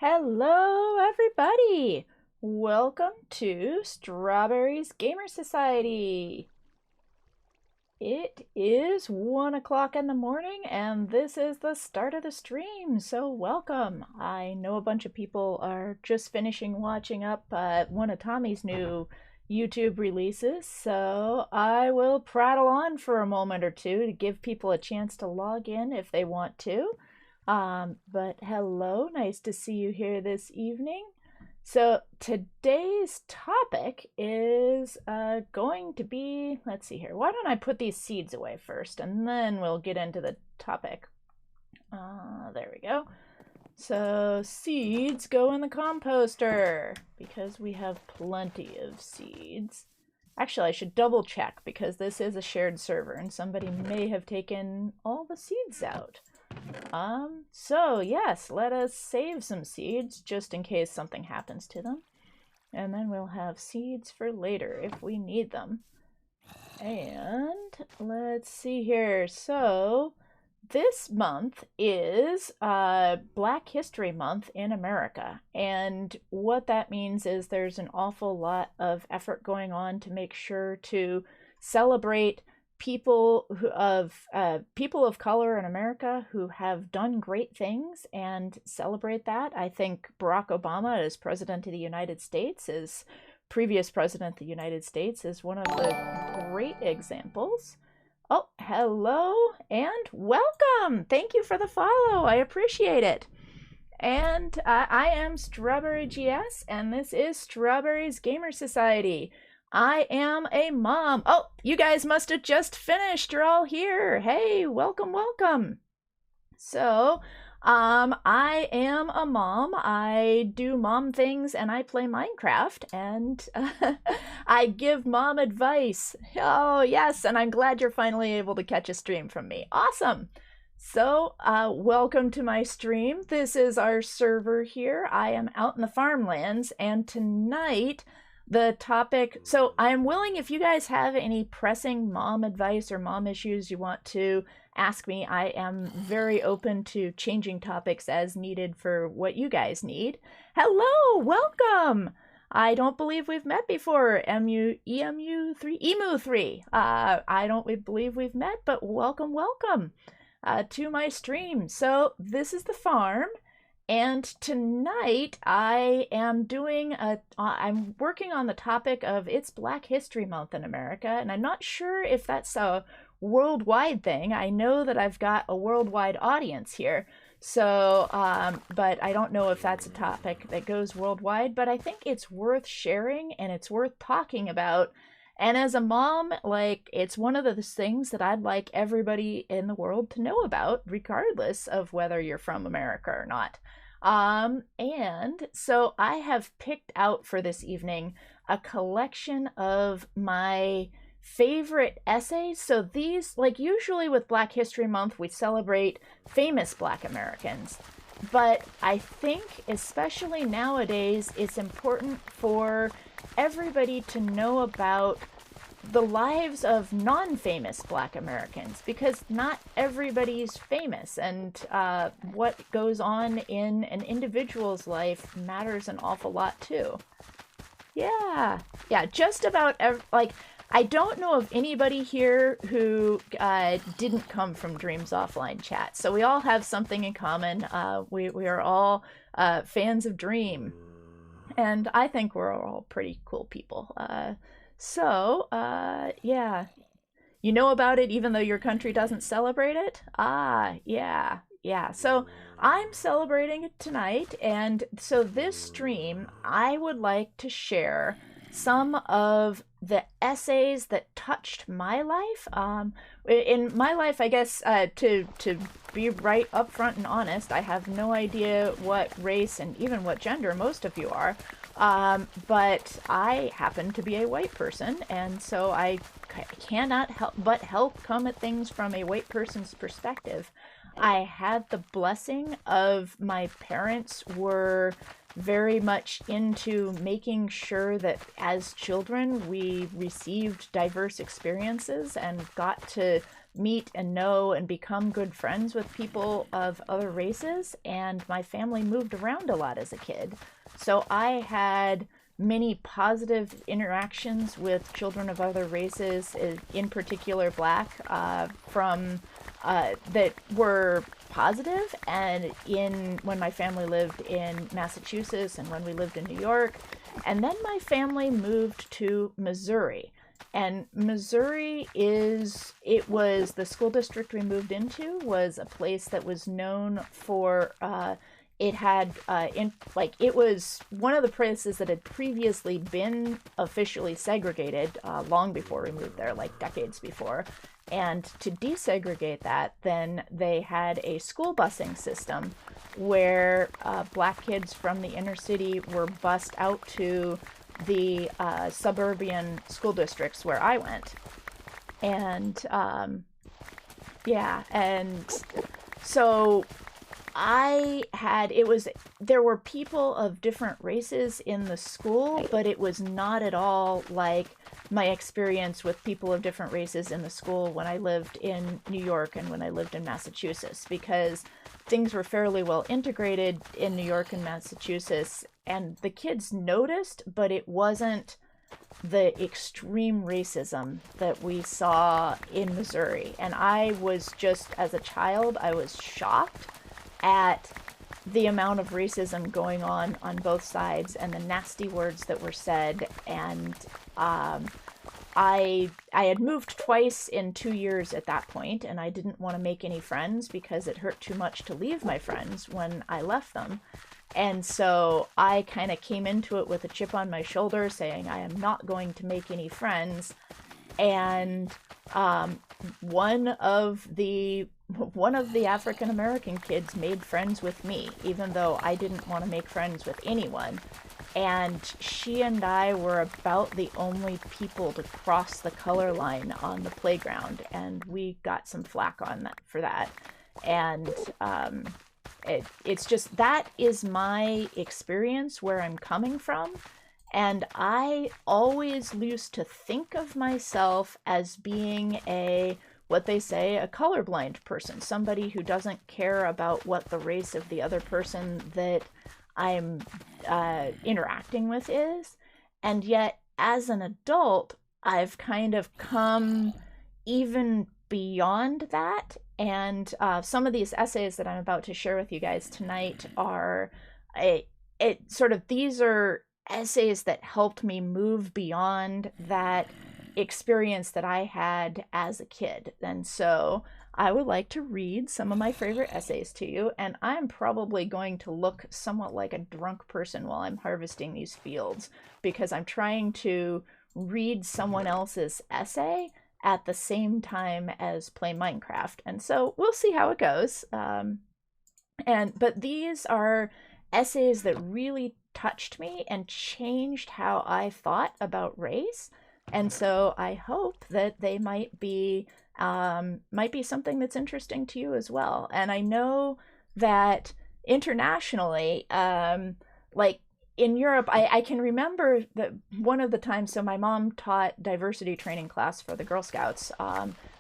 Hello, everybody! Welcome to Strawberry's Gamer Society. It is 1 o'clock in the morning, and this is the start of the stream, so welcome. I know a bunch of people are just finishing watching up one of Tommy's new YouTube releases, so I will prattle on for a moment or two to give people a chance to log in if they want to. But hello, nice to see you here this evening. So today's topic is going to be, let's see here, why don't I put these seeds away first and then we'll get into the topic. There we go. So seeds go in the composter because we have plenty of seeds. Actually, I should double check because this is a shared server and somebody may have taken all the seeds out. So yes, let us save some seeds just in case something happens to them. And then we'll have seeds for later if we need them. And let's see here. So this month is Black History Month in America. And what that means is there's an awful lot of effort going on to make sure to celebrate people of color in America who have done great things and celebrate that. I think Barack Obama, as president of the United States, as previous president of the United States, is one of the great examples. Oh, hello and welcome. Thank you for the follow. I appreciate it. And I am Strawberry GS, and this is Strawberry's Gamer Society. I am a mom. Oh, you guys must have just finished. You're all here. Hey, welcome, welcome. So, I am a mom. I do mom things and I play Minecraft and I give mom advice. Oh, yes, and I'm glad you're finally able to catch a stream from me. Awesome. So, welcome to my stream. This is our server here. I am out in the farmlands, and tonight the topic, so I am willing, if you guys have any pressing mom advice or mom issues you want to ask me, I am very open to changing topics as needed for what you guys need. Hello, welcome. I don't believe we've met before. Emu3. I don't believe we've met, but welcome, welcome to my stream. So this is the farm. And tonight I am I'm working on the topic of it's Black History Month in America, and I'm not sure if that's a worldwide thing. I know that I've got a worldwide audience here, so, but I don't know if that's a topic that goes worldwide, but I think it's worth sharing and it's worth talking about. And as a mom, like, it's one of those things that I'd like everybody in the world to know about, regardless of whether you're from America or not. And so I have picked out for this evening a collection of my favorite essays. So these, like, usually with Black History Month, we celebrate famous Black Americans. But I think, especially nowadays, it's important for everybody to know about the lives of non-famous Black Americans, because not everybody's famous, and what goes on in an individual's life matters an awful lot too. Yeah, just about like, I don't know of anybody here who didn't come from Dreams Offline chat, so we all have something in common. We are all fans of Dream, and I think we're all pretty cool people. So, yeah. You know about it even though your country doesn't celebrate it? Ah, yeah. So I'm celebrating it tonight, and so this stream, I would like to share some of the essays that touched my life. In my life, I guess, to be right up front and honest, I have no idea what race and even what gender most of you are. But I happen to be a white person, and so I cannot help but come at things from a white person's perspective. I had the blessing of my parents were very much into making sure that as children we received diverse experiences and got to meet and know and become good friends with people of other races, and my family moved around a lot as a kid. So I had many positive interactions with children of other races, in particular black, from that were positive. And in when my family lived in Massachusetts and when we lived in New York, and then my family moved to Missouri. And Missouri it was the school district we moved into was a place that was known for, it had, it was one of the places that had previously been officially segregated, long before we moved there, like decades before. And to desegregate that, then they had a school busing system where black kids from the inner city were bused out to the suburban school districts where I went. And yeah, and so there were people of different races in the school, but it was not at all like my experience with people of different races in the school when I lived in New York and when I lived in Massachusetts, because things were fairly well integrated in New York and Massachusetts, and the kids noticed, but it wasn't the extreme racism that we saw in Missouri. And I was just, as a child, I was shocked at the amount of racism going on both sides, and the nasty words that were said. And I had moved twice in 2 years at that point, and I didn't want to make any friends because it hurt too much to leave my friends when I left them. And so I kind of came into it with a chip on my shoulder, saying I am not going to make any friends. And one of the African American kids made friends with me, even though I didn't want to make friends with anyone. And she and I were about the only people to cross the color line on the playground, and we got some flack on that for that. And it's just, that is my experience where I'm coming from. And I always used to think of myself as being what they say, a colorblind person, somebody who doesn't care about what the race of the other person that I'm interacting with is. And yet, as an adult, I've kind of come even beyond that. And some of these essays that I'm about to share with you guys tonight these are essays that helped me move beyond that experience that I had as a kid. And so I would like to read some of my favorite essays to you, and I'm probably going to look somewhat like a drunk person while I'm harvesting these fields, because I'm trying to read someone else's essay at the same time as play Minecraft. And so we'll see how it goes. But these are essays that really touched me and changed how I thought about race. And so I hope that they might be something that's interesting to you as well. And I know that internationally, like in Europe, I can remember that one of the times, so my mom taught diversity training class for the Girl Scouts.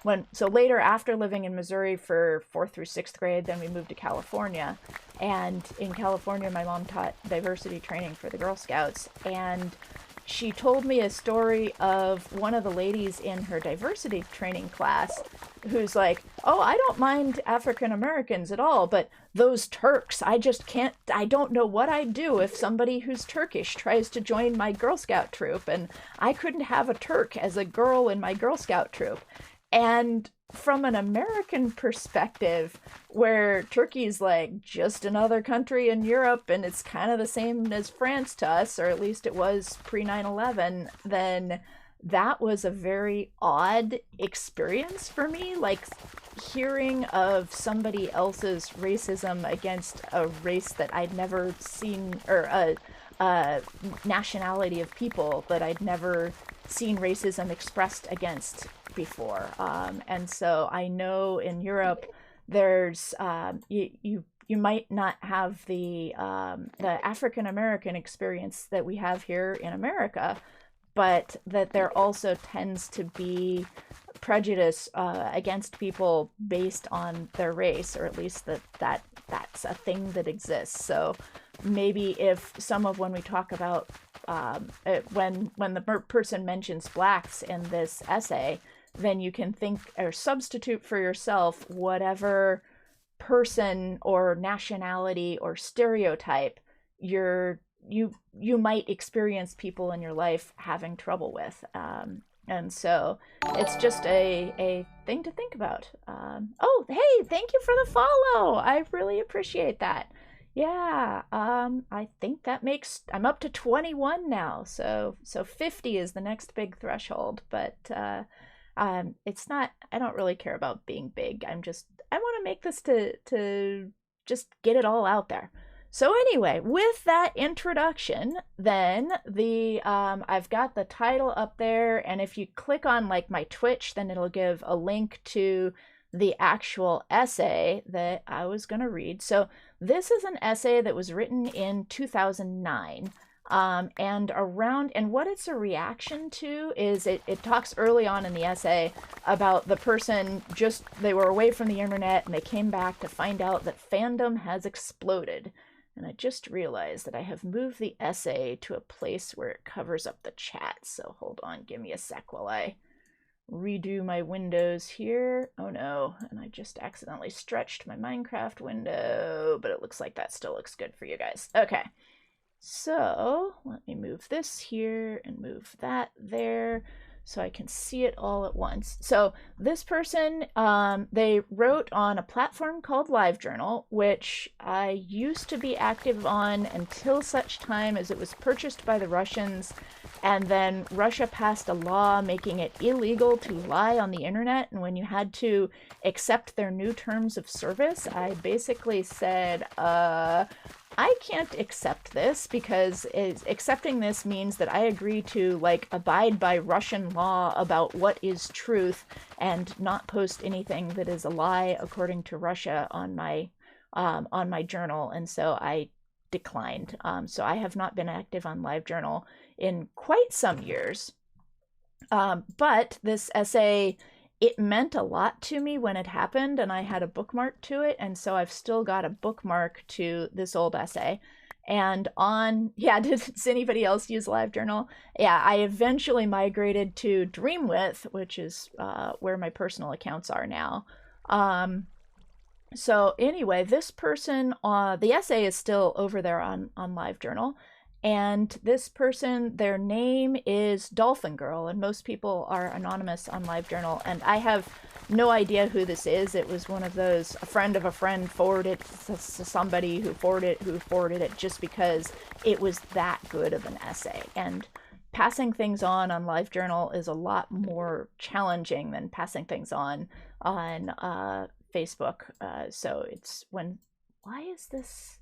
Later, after living in Missouri for 4th through 6th grade, then we moved to California. And in California, my mom taught diversity training for the Girl Scouts. And she told me a story of one of the ladies in her diversity training class who's like, oh, I don't mind African Americans at all, but those Turks, I don't know what I'd do if somebody who's Turkish tries to join my Girl Scout troop, and I couldn't have a Turk as a girl in my Girl Scout troop. And from an American perspective, where Turkey's like just another country in Europe and it's kind of the same as France to us, or at least it was pre 9/11, then that was a very odd experience for me. Like hearing of somebody else's racism against a race that I'd never seen, or a nationality of people that I'd never seen racism expressed against before. And so I know in Europe there's you might not have the African American experience that we have here in America, but that there also tends to be prejudice against people based on their race, or at least that's a thing that exists. So maybe if some of when we talk about when the person mentions blacks in this essay, then you can think or substitute for yourself whatever person or nationality or stereotype you might experience people in your life having trouble with. And so it's just a thing to think about. Oh, hey, thank you for the follow. I really appreciate that. Yeah, I think that makes, I'm up to 21 now. So 50 is the next big threshold, but it's not, I don't really care about being big. I want to make this to just get it all out there. So anyway, with that introduction, then I've got the title up there, and if you click on like my Twitch, then it'll give a link to the actual essay that I was going to read. So this is an essay that was written in 2009. And what it's a reaction to is it talks early on in the essay about the person they were away from the internet and they came back to find out that fandom has exploded. And I just realized that I have moved the essay to a place where it covers up the chat. So hold on, give me a sec while I redo my windows here. Oh no, and I just accidentally stretched my Minecraft window, but it looks like that still looks good for you guys. Okay, so let me move this here and move that there so I can see it all at once. So this person, they wrote on a platform called LiveJournal, which I used to be active on until such time as it was purchased by the Russians, and then Russia passed a law making it illegal to lie on the internet, and when you had to accept their new terms of service, I basically said, I can't accept this because accepting this means that I agree to like abide by Russian law about what is truth and not post anything that is a lie according to Russia on my journal, and so I declined. So I have not been active on LiveJournal in quite some years. But this essay, it meant a lot to me when it happened, and I had a bookmark to it, and so I've still got a bookmark to this old essay. And does anybody else use LiveJournal? Yeah, I eventually migrated to Dreamwidth, which is where my personal accounts are now. So anyway, this person, the essay is still over there on LiveJournal. And this person, their name is Dolphin Girl, and most people are anonymous on LiveJournal, and I have no idea who this is. It was one of those, a friend of a friend forwarded to somebody who forwarded it just because it was that good of an essay. And passing things on LiveJournal is a lot more challenging than passing things on Facebook. So it's why is this?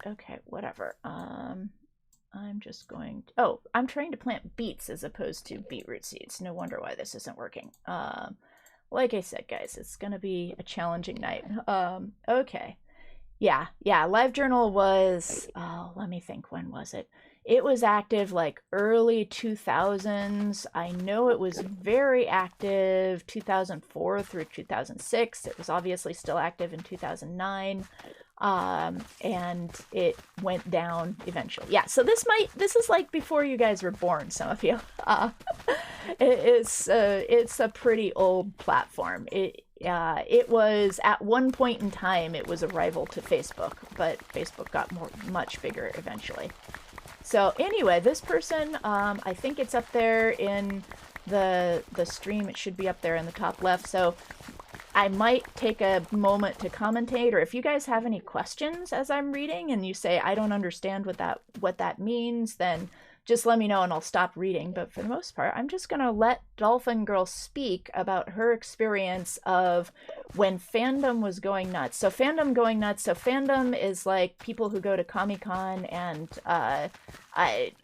Okay, whatever. I'm just going to, I'm trying to plant beets as opposed to beetroot seeds. No wonder why this isn't working. Like I said, guys, it's going to be a challenging night. Okay. Yeah, LiveJournal was, let me think, when was it? It was active like early 2000s. I know it was very active 2004 through 2006. It was obviously still active in 2009. And it went down eventually. Yeah, so this is like before you guys were born, some of you. It's a pretty old platform. It was at one point in time, it was a rival to Facebook, but Facebook got much bigger eventually. So anyway, this person, I think it's up there in the stream. It should be up there in the top left. So I might take a moment to commentate, or if you guys have any questions as I'm reading and you say, I don't understand what that means, then just let me know and I'll stop reading. But for the most part, I'm just going to let Dolphin Girl speak about her experience of when fandom was going nuts. So fandom is like people who go to Comic-Con and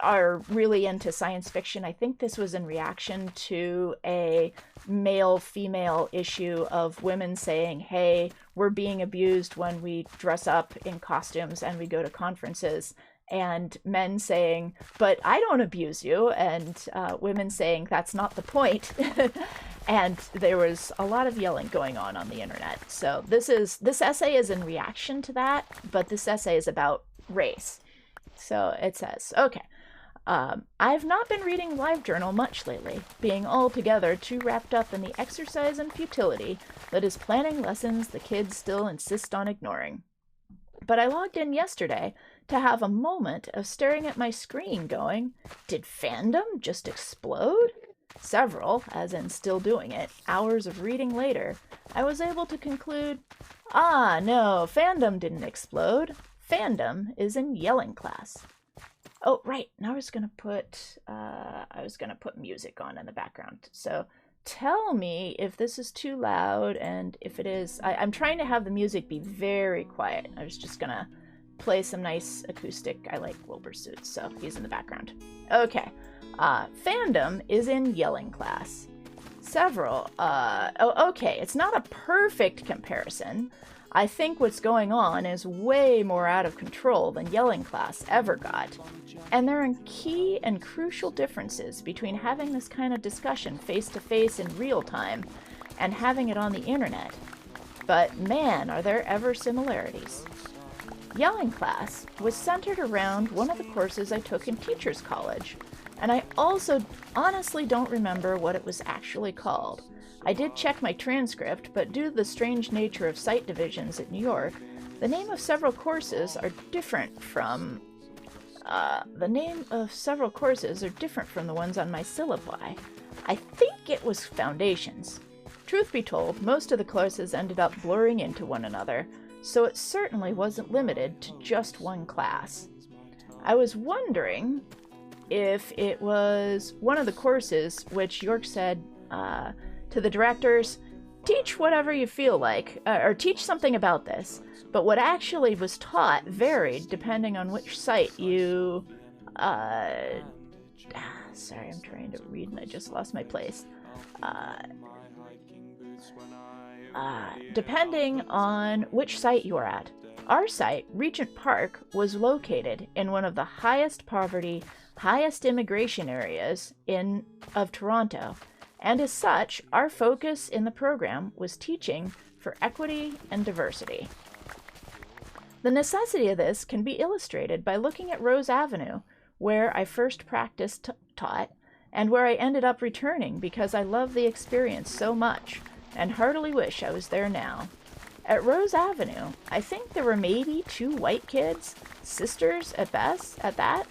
are really into science fiction. I think this was in reaction to a male-female issue of women saying, hey, we're being abused when we dress up in costumes and we go to conferences. and men saying, but I don't abuse you, and women saying that's not the point. And there was a lot of yelling going on the internet. So this essay is in reaction to that, but this essay is about race. So it says, okay, I've not been reading LiveJournal much lately, being altogether too wrapped up in the exercise and futility that is planning lessons the kids still insist on ignoring. But I logged in yesterday to have a moment of staring at my screen going, did fandom just explode? Several, as in still doing it, hours of reading later, I was able to conclude, no, fandom didn't explode. Fandom is in yelling class. Oh, right, now I was gonna put music on in the background. So tell me if this is too loud, and if it is, I'm trying to have the music be very quiet. I was just gonna play some nice acoustic. I like Wilbur suits, so he's in the background. Okay. Fandom is in yelling class. Several, okay, it's not a perfect comparison. I think what's going on is way more out of control than yelling class ever got. And there are key and crucial differences between having this kind of discussion face-to-face in real time and having it on the internet. But man, are there ever similarities. Yelling class was centered around one of the courses I took in teachers college. And I also honestly don't remember what it was actually called. I did check my transcript, but due to the strange nature of site divisions at New York, the name of several courses are different from the ones on my syllabi. I think it was Foundations. Truth be told, most of the courses ended up blurring into one another, so it certainly wasn't limited to just one class. I was wondering if it was one of the courses which York said to the directors, teach whatever you feel like, or teach something about this, but what actually was taught varied depending on which site you, sorry, I'm trying to read and I just lost my place. Depending on which site you are at. Our site, Regent Park, was located in one of the highest poverty, highest immigration areas of Toronto, and as such, our focus in the program was teaching for equity and diversity. The necessity of this can be illustrated by looking at Rose Avenue, where I first practiced taught, and where I ended up returning because I love the experience so much, and heartily wish I was there now. At Rose Avenue, I think there were maybe 2 white kids, sisters at best, at that,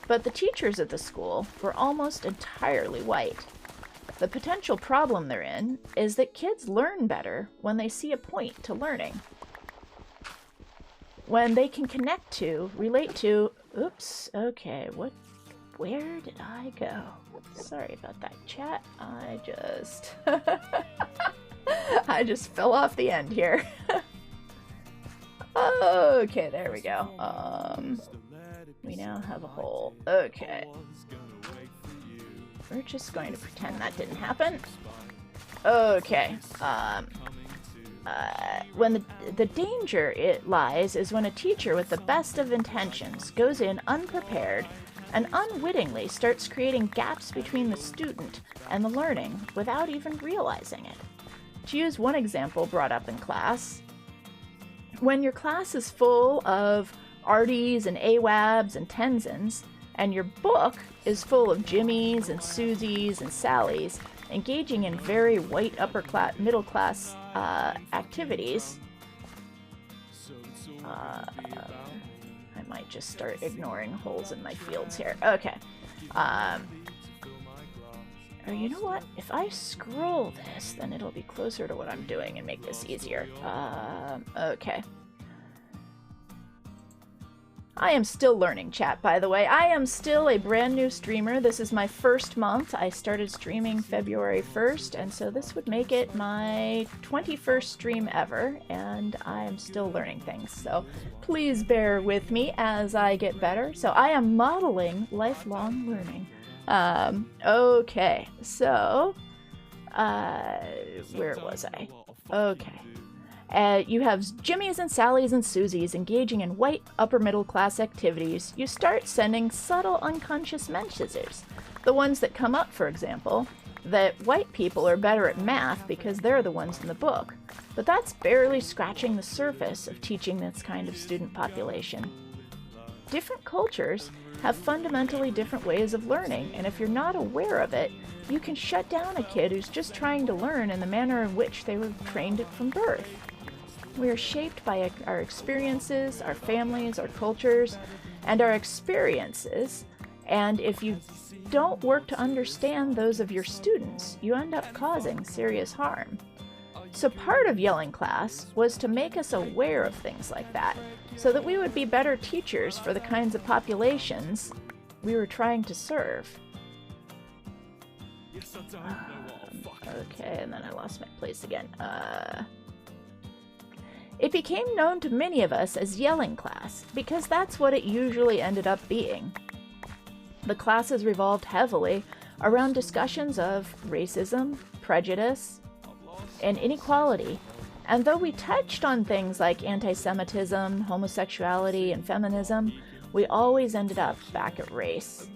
but the teachers at the school were almost entirely white. The potential problem therein is that kids learn better when they see a point to learning. When they can connect to, relate to, where did I go? Sorry about that, chat. I just fell off the end here. Okay, there we go. We now have a hole. Okay. We're just going to pretend that didn't happen. Okay. When the danger it lies is when a teacher with the best of intentions goes in unprepared and unwittingly starts creating gaps between the student and the learning without even realizing it. To use one example brought up in class, when your class is full of Arties and AWABs and Tenzins, and your book is full of Jimmies and Susies and Sallys, engaging in very white middle class activities, I might just start ignoring holes in my fields here. Okay. Or you know what? If I scroll this, then it'll be closer to what I'm doing and make this easier. Okay. I am still learning, chat, by the way. I am still a brand new streamer. This is my first month. I started streaming February 1st, and so this would make it my 21st stream ever, and I am still learning things. So please bear with me as I get better. So I am modeling lifelong learning. Okay, so, where was I? Okay. You have Jimmies and Sallys and Susies engaging in white upper-middle-class activities. You start sending subtle unconscious messages. The ones that come up, for example, that white people are better at math because they're the ones in the book. But that's barely scratching the surface of teaching this kind of student population. Different cultures have fundamentally different ways of learning, and if you're not aware of it, you can shut down a kid who's just trying to learn in the manner in which they were trained from birth. We are shaped by our experiences, our families, our cultures, and our experiences, and if you don't work to understand those of your students, you end up causing serious harm. So part of yelling class was to make us aware of things like that, so that we would be better teachers for the kinds of populations we were trying to serve. Okay, and then I lost my place again. It became known to many of us as yelling class, because that's what it usually ended up being. The classes revolved heavily around discussions of racism, prejudice, and inequality, and though we touched on things like anti-Semitism, homosexuality, and feminism, we always ended up back at race.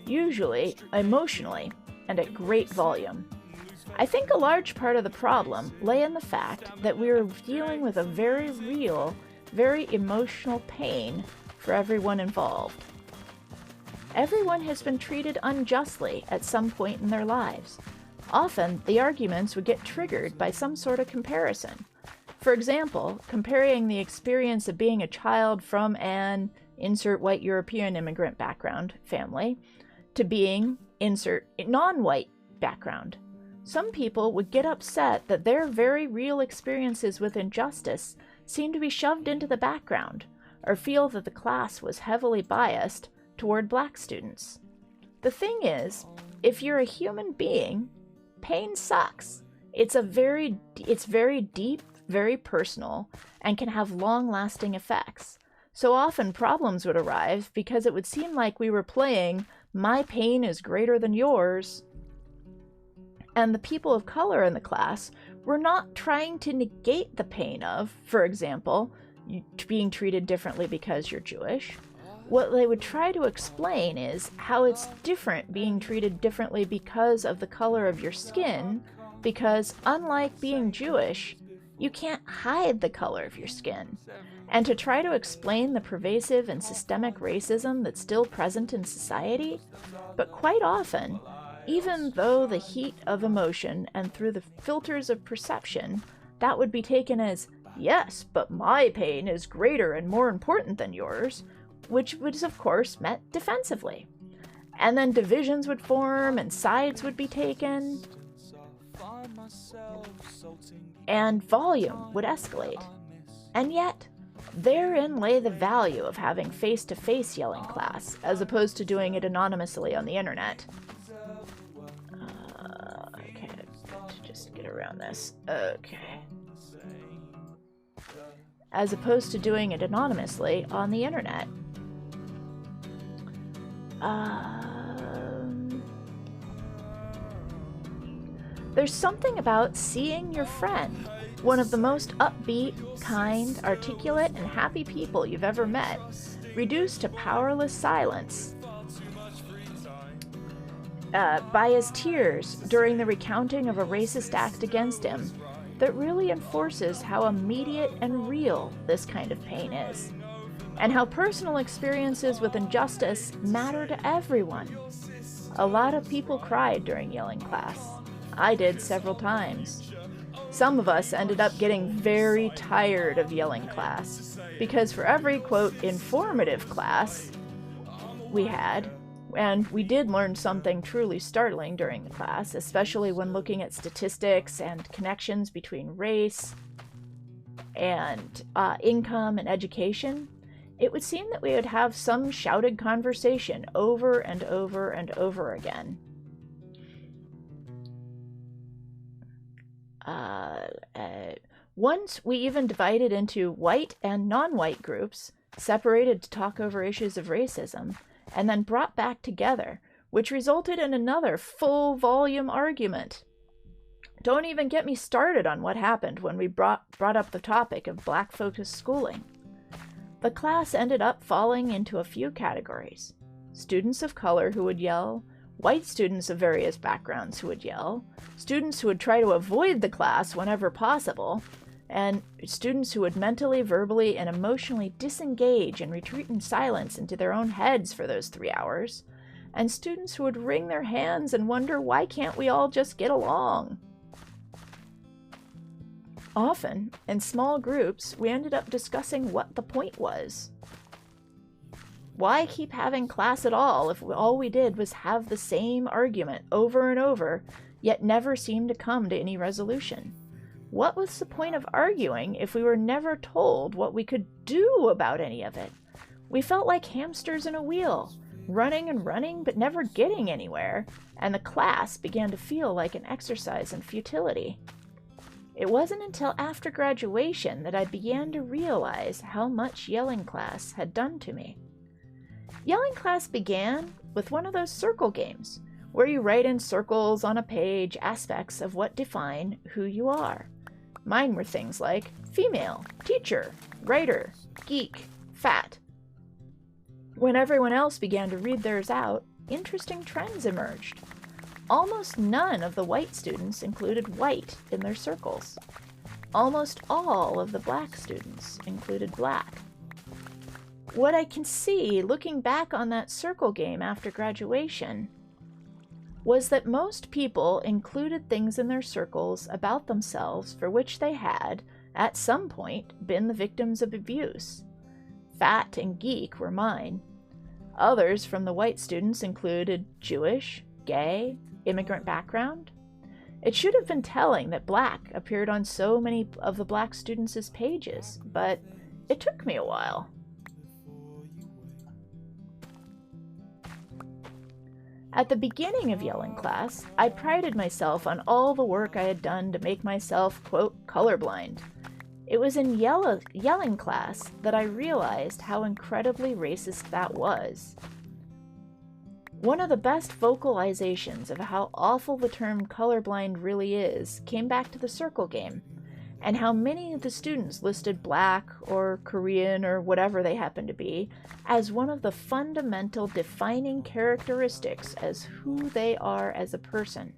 Usually, emotionally, and at great volume. I think a large part of the problem lay in the fact that we were dealing with a very real, very emotional pain for everyone involved. Everyone has been treated unjustly at some point in their lives. Often, the arguments would get triggered by some sort of comparison. For example, comparing the experience of being a child from an insert white European immigrant background family to being insert non-white background. Some people would get upset that their very real experiences with injustice seemed to be shoved into the background, or feel that the class was heavily biased toward black students. The thing is, if you're a human being, pain sucks. It's very deep, very personal, and can have long-lasting effects. So often problems would arise because it would seem like we were playing "my pain is greater than yours." And the people of color in the class were not trying to negate the pain of, for example, being treated differently because you're Jewish. What they would try to explain is how it's different being treated differently because of the color of your skin, because unlike being Jewish, you can't hide the color of your skin. And to try to explain the pervasive and systemic racism that's still present in society, but quite often, even though the heat of emotion and through the filters of perception, that would be taken as, yes, but my pain is greater and more important than yours, which was of course met defensively. And then divisions would form and sides would be taken, and volume would escalate. And yet, therein lay the value of having face-to-face yelling class, as opposed to doing it anonymously on the internet. Okay, to just get around this. Okay. As opposed to doing it anonymously on the internet. There's something about seeing your friend, one of the most upbeat, kind, articulate, and happy people you've ever met, reduced to powerless silence by his tears during the recounting of a racist act against him, that really enforces how immediate and real this kind of pain is, and how personal experiences with injustice matter to everyone. A lot of people cried during yelling class. I did several times. Some of us ended up getting very tired of yelling class, because for every, quote, informative class we had, and we did learn something truly startling during the class, especially when looking at statistics and connections between race and income and education, it would seem that we would have some shouted conversation over and over and over again. Once we even divided into white and non-white groups, separated to talk over issues of racism, and then brought back together, which resulted in another full-volume argument. Don't even get me started on what happened when we brought up the topic of black-focused schooling. The class ended up falling into a few categories. Students of color who would yell, white students of various backgrounds who would yell, students who would try to avoid the class whenever possible, and students who would mentally, verbally, and emotionally disengage and retreat in silence into their own heads for those 3 hours, and students who would wring their hands and wonder, why can't we all just get along? Often, in small groups, we ended up discussing what the point was. Why keep having class at all if all we did was have the same argument over and over, yet never seemed to come to any resolution? What was the point of arguing if we were never told what we could do about any of it? We felt like hamsters in a wheel, running and running but never getting anywhere, and the class began to feel like an exercise in futility. It wasn't until after graduation that I began to realize how much yelling class had done to me. Yelling class began with one of those circle games, where you write in circles on a page aspects of what define who you are. Mine were things like female, teacher, writer, geek, fat. When everyone else began to read theirs out, interesting trends emerged. Almost none of the white students included white in their circles. Almost all of the black students included black. What I can see, looking back on that circle game after graduation, was that most people included things in their circles about themselves for which they had, at some point, been the victims of abuse. Fat and geek were mine. Others from the white students included Jewish, gay, immigrant background. It should have been telling that black appeared on so many of the black students' pages, but it took me a while. At the beginning of yelling class, I prided myself on all the work I had done to make myself, quote, colorblind. It was in yelling class that I realized how incredibly racist that was. One of the best vocalizations of how awful the term colorblind really is came back to the circle game, and how many of the students listed black or Korean or whatever they happen to be as one of the fundamental defining characteristics as who they are as a person.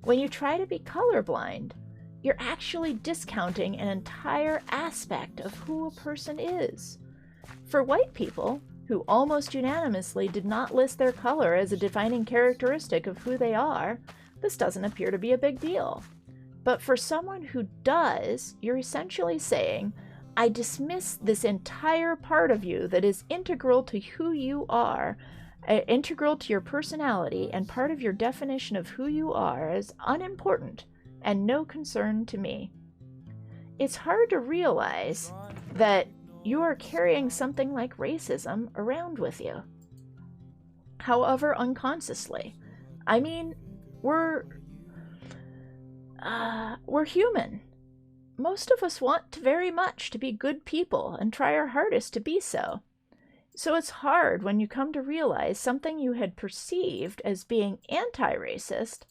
When you try to be colorblind, you're actually discounting an entire aspect of who a person is. For white people, who almost unanimously did not list their color as a defining characteristic of who they are, this doesn't appear to be a big deal. But for someone who does, you're essentially saying, I dismiss this entire part of you that is integral to who you are, integral to your personality, and part of your definition of who you are as unimportant and no concern to me. It's hard to realize that you are carrying something like racism around with you. However, unconsciously. I mean, we're human. Most of us want very much to be good people and try our hardest to be so. So it's hard when you come to realize something you had perceived as being anti-racist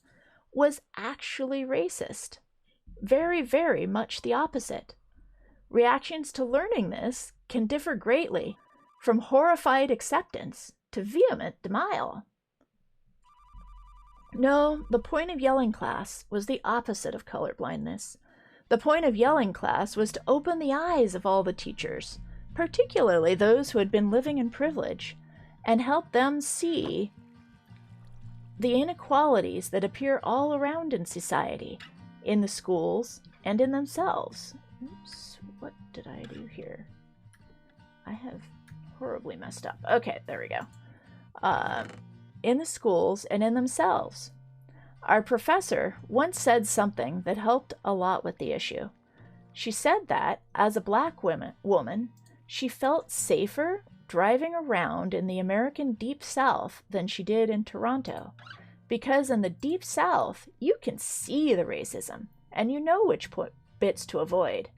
was actually racist. Very, very much the opposite. Reactions to learning this can differ greatly, from horrified acceptance to vehement denial. No, the point of yelling class was the opposite of colorblindness. The point of yelling class was to open the eyes of all the teachers, particularly those who had been living in privilege, and help them see the inequalities that appear all around in society, in the schools, and in themselves. Oops, what did I do here? I have horribly messed up. Okay, there we go. In the schools and in themselves. Our professor once said something that helped a lot with the issue. She said that, as a black woman, she felt safer driving around in the American Deep South than she did in Toronto, because in the Deep South, you can see the racism, and you know which bits to avoid.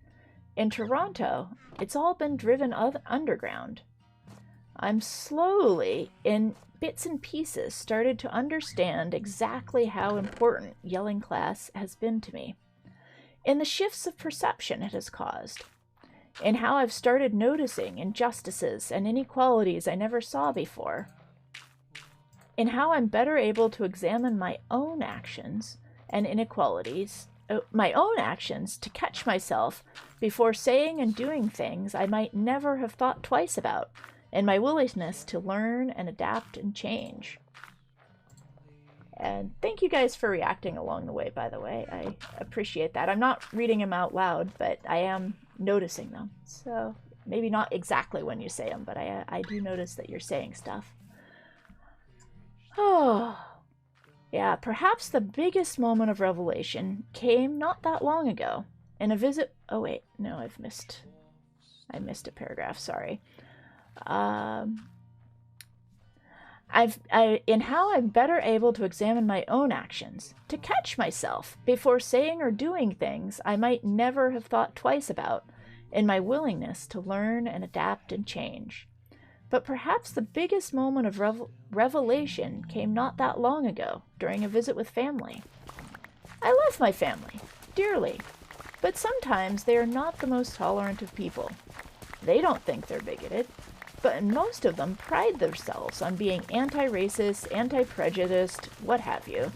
In Toronto, it's all been driven underground. I'm slowly, in bits and pieces, started to understand exactly how important yelling class has been to me, in the shifts of perception it has caused, in how I've started noticing injustices and inequalities I never saw before, in how I'm better able to examine my own actions and inequalities, my own actions, to catch myself before saying and doing things I might never have thought twice about, and my willingness to learn and adapt and change. And thank you guys for reacting along the way, by the way. I appreciate that. I'm not reading them out loud, but I am noticing them. So maybe not exactly when you say them, but I do notice that you're saying stuff. Oh, yeah, perhaps the biggest moment of revelation came not that long ago in a visit. Oh, wait, no, I missed a paragraph, sorry. In how I'm better able to examine my own actions, to catch myself before saying or doing things I might never have thought twice about, in my willingness to learn and adapt and change. But perhaps the biggest moment of revelation came not that long ago, during a visit with family. I love my family, dearly, but sometimes they are not the most tolerant of people. They don't think they're bigoted, but most of them pride themselves on being anti-racist, anti-prejudiced, what have you.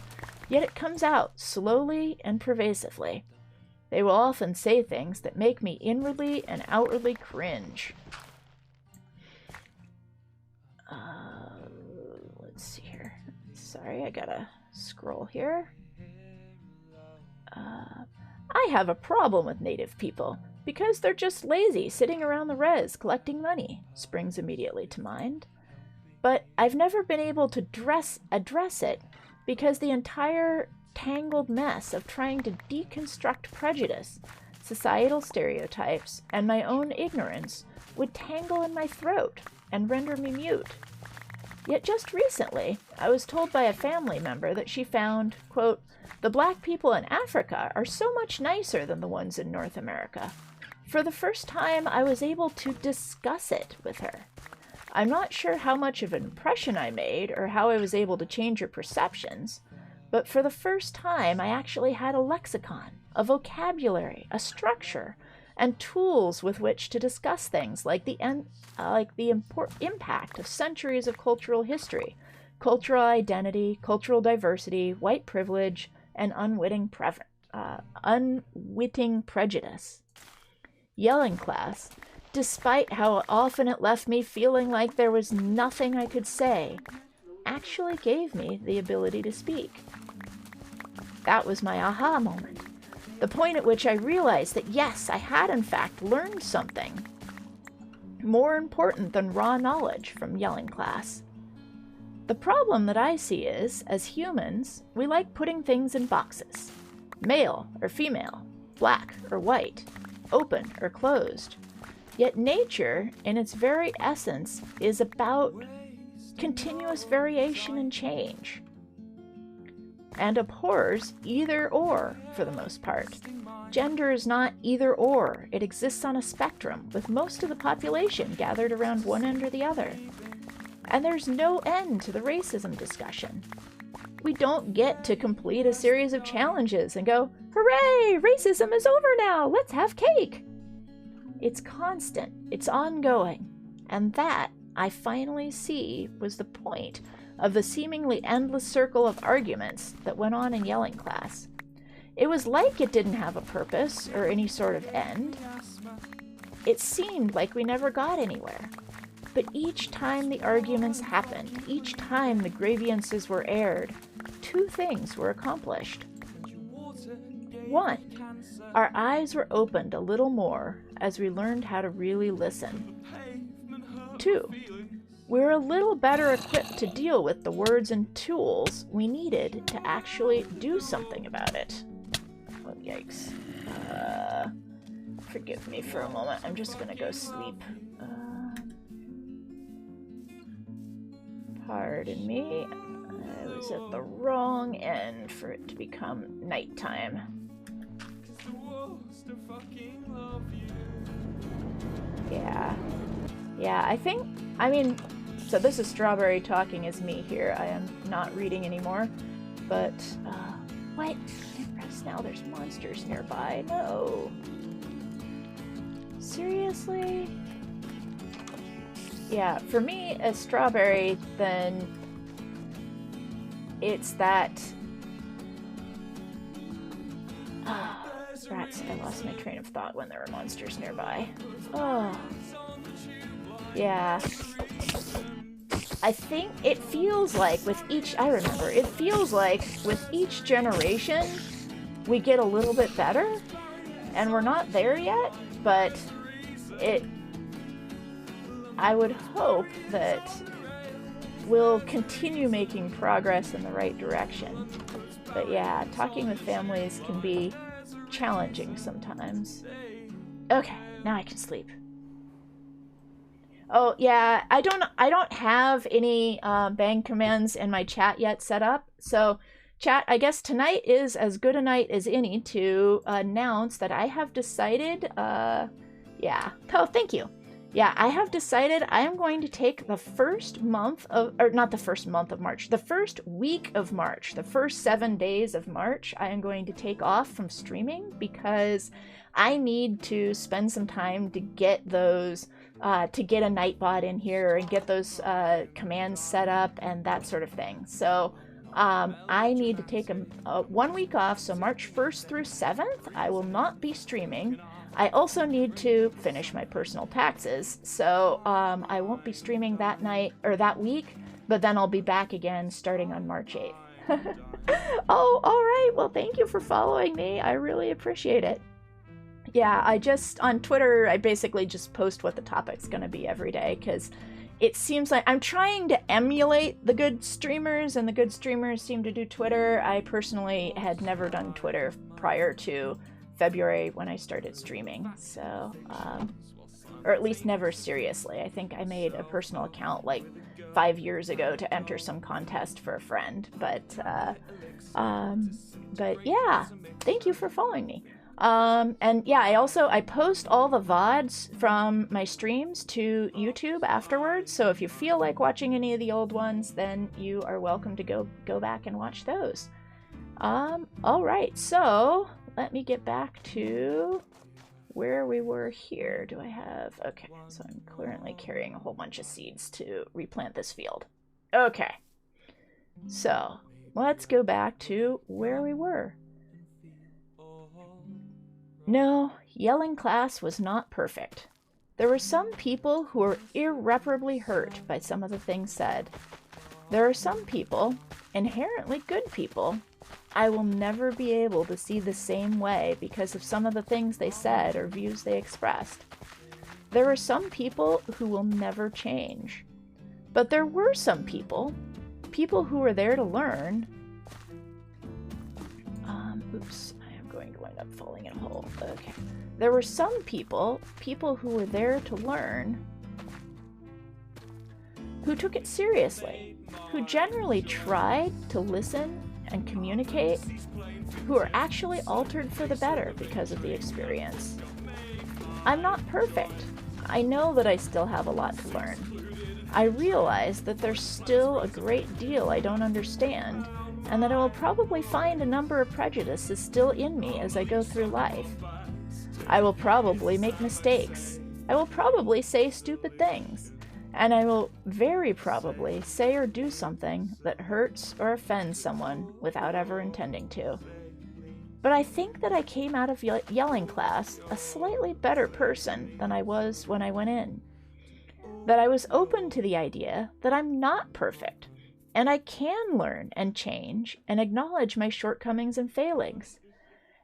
Yet it comes out slowly and pervasively. They will often say things that make me inwardly and outwardly cringe. Let's see here. Sorry, I gotta scroll here. I have a problem with Native people because they're just lazy, sitting around the res collecting money, springs immediately to mind. But I've never been able to address it because the entire tangled mess of trying to deconstruct prejudice, societal stereotypes, and my own ignorance would tangle in my throat and render me mute. Yet just recently, I was told by a family member that she found, quote, the black people in Africa are so much nicer than the ones in North America. For the first time, I was able to discuss it with her. I'm not sure how much of an impression I made or how I was able to change her perceptions, but for the first time, I actually had a lexicon, a vocabulary, a structure, and tools with which to discuss things like the impact of centuries of cultural history, cultural identity, cultural diversity, white privilege, and unwitting prejudice. Yelling class, despite how often it left me feeling like there was nothing I could say, actually gave me the ability to speak. That was my aha moment, the point at which I realized that yes, I had in fact learned something more important than raw knowledge from yelling class. The problem that I see is, as humans, we like putting things in boxes. Male or female, black or white, open or closed. Yet nature, in its very essence, is about continuous variation and change, and abhors either or for the most part. Gender is not either or, it exists on a spectrum, with most of the population gathered around one end or the other. And there's no end to the racism discussion. We don't get to complete a series of challenges and go, hooray, racism is over now, let's have cake. It's constant, it's ongoing, and that, I finally see, was the point of the seemingly endless circle of arguments that went on in yelling class. It was like it didn't have a purpose or any sort of end. It seemed like we never got anywhere. But each time the arguments happened, each time the grievances were aired, two things were accomplished. One, our eyes were opened a little more as we learned how to really listen. Two, we're a little better equipped to deal with the words and tools we needed to actually do something about it. Oh, yikes. Forgive me for a moment. I'm just gonna go sleep. Pardon me. I was at the wrong end for it to become nighttime. Yeah, I think, So this is Strawberry talking as me here. I am not reading anymore. But, what? Now there's monsters nearby. No. Seriously? Yeah, for me, as Strawberry, then it's that... Rats, I lost my train of thought when there were monsters nearby. Oh. Yeah. I think it feels like with each... I remember, it feels like with each generation, we get a little bit better. And we're not there yet, but I would hope that we'll continue making progress in the right direction. But yeah, talking with families can be challenging sometimes. Okay, now I can sleep. Oh yeah, I don't have any bang commands in my chat yet set up. So chat, I guess tonight is as good a night as any to announce that I have decided, yeah. Oh, thank you. Yeah, I have decided I am going to take the first month of, or not the first month of March, the first week of March, the first 7 days of March, I am going to take off from streaming because I need to spend some time to get those, to get a Nightbot in here and get those commands set up and that sort of thing. So I need to take a 1 week off, so March 1st through 7th, I will not be streaming. I also need to finish my personal taxes, so I won't be streaming that night or that week, but then I'll be back again starting on March 8th. Oh, all right. Well, thank you for following me. I really appreciate it. Yeah, I just, on Twitter, I basically just post what the topic's going to be every day, because it seems like I'm trying to emulate the good streamers, and the good streamers seem to do Twitter. I personally had never done Twitter prior to February when I started streaming, so or at least never seriously. I think I made a personal account like 5 years ago to enter some contest for a friend, but yeah, thank you for following me. And yeah, I post all the VODs from my streams to YouTube afterwards, so if you feel like watching any of the old ones, then you are welcome to go back and watch those. All right, so let me get back to where we were here. Do I have... Okay, so I'm currently carrying a whole bunch of seeds to replant this field. Okay, so let's go back to where we were. No, yelling class was not perfect. There were some people who were irreparably hurt by some of the things said. There are some people, inherently good people, I will never be able to see the same way because of some of the things they said or views they expressed. There are some people who will never change. But there were some people who were there to learn. Oops, I am going to wind up falling in a hole. Okay. There were some people who were there to learn, who took it seriously, who generally tried to listen and communicate, who are actually altered for the better because of the experience. I'm not perfect. I know that I still have a lot to learn. I realize that there's still a great deal I don't understand, and that I will probably find a number of prejudices still in me as I go through life. I will probably make mistakes. I will probably say stupid things. And I will very probably say or do something that hurts or offends someone without ever intending to. But I think that I came out of yelling class a slightly better person than I was when I went in. That I was open to the idea that I'm not perfect, and I can learn and change and acknowledge my shortcomings and failings.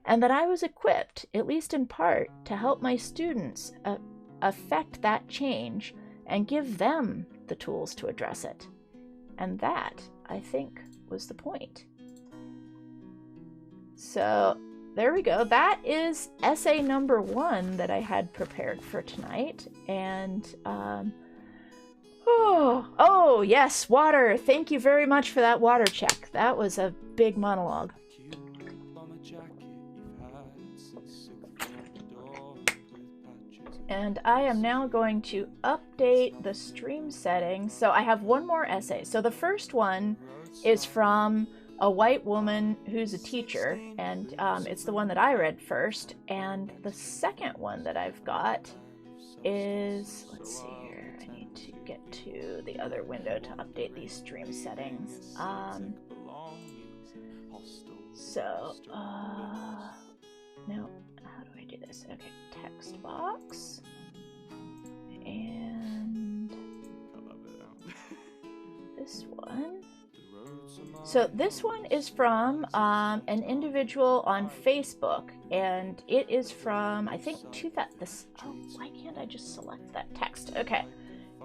And that I was equipped, at least in part, to help my students affect that change and give them the tools to address it. And that, I think, was the point. So, there we go. That is essay number 1 that I had prepared for tonight. And, oh, yes, water. Thank you very much for that water check. That was a big monologue. And I am now going to update the stream settings. So I have one more essay. So the first one is from a white woman who's a teacher, and it's the one that I read first. And the second one that I've got is, let's see here, I need to get to the other window to update these stream settings. No, how do I do this? Okay, text box. And this one. So this one is from an individual on Facebook, and it is from, I think, why can't I just select that text? Okay.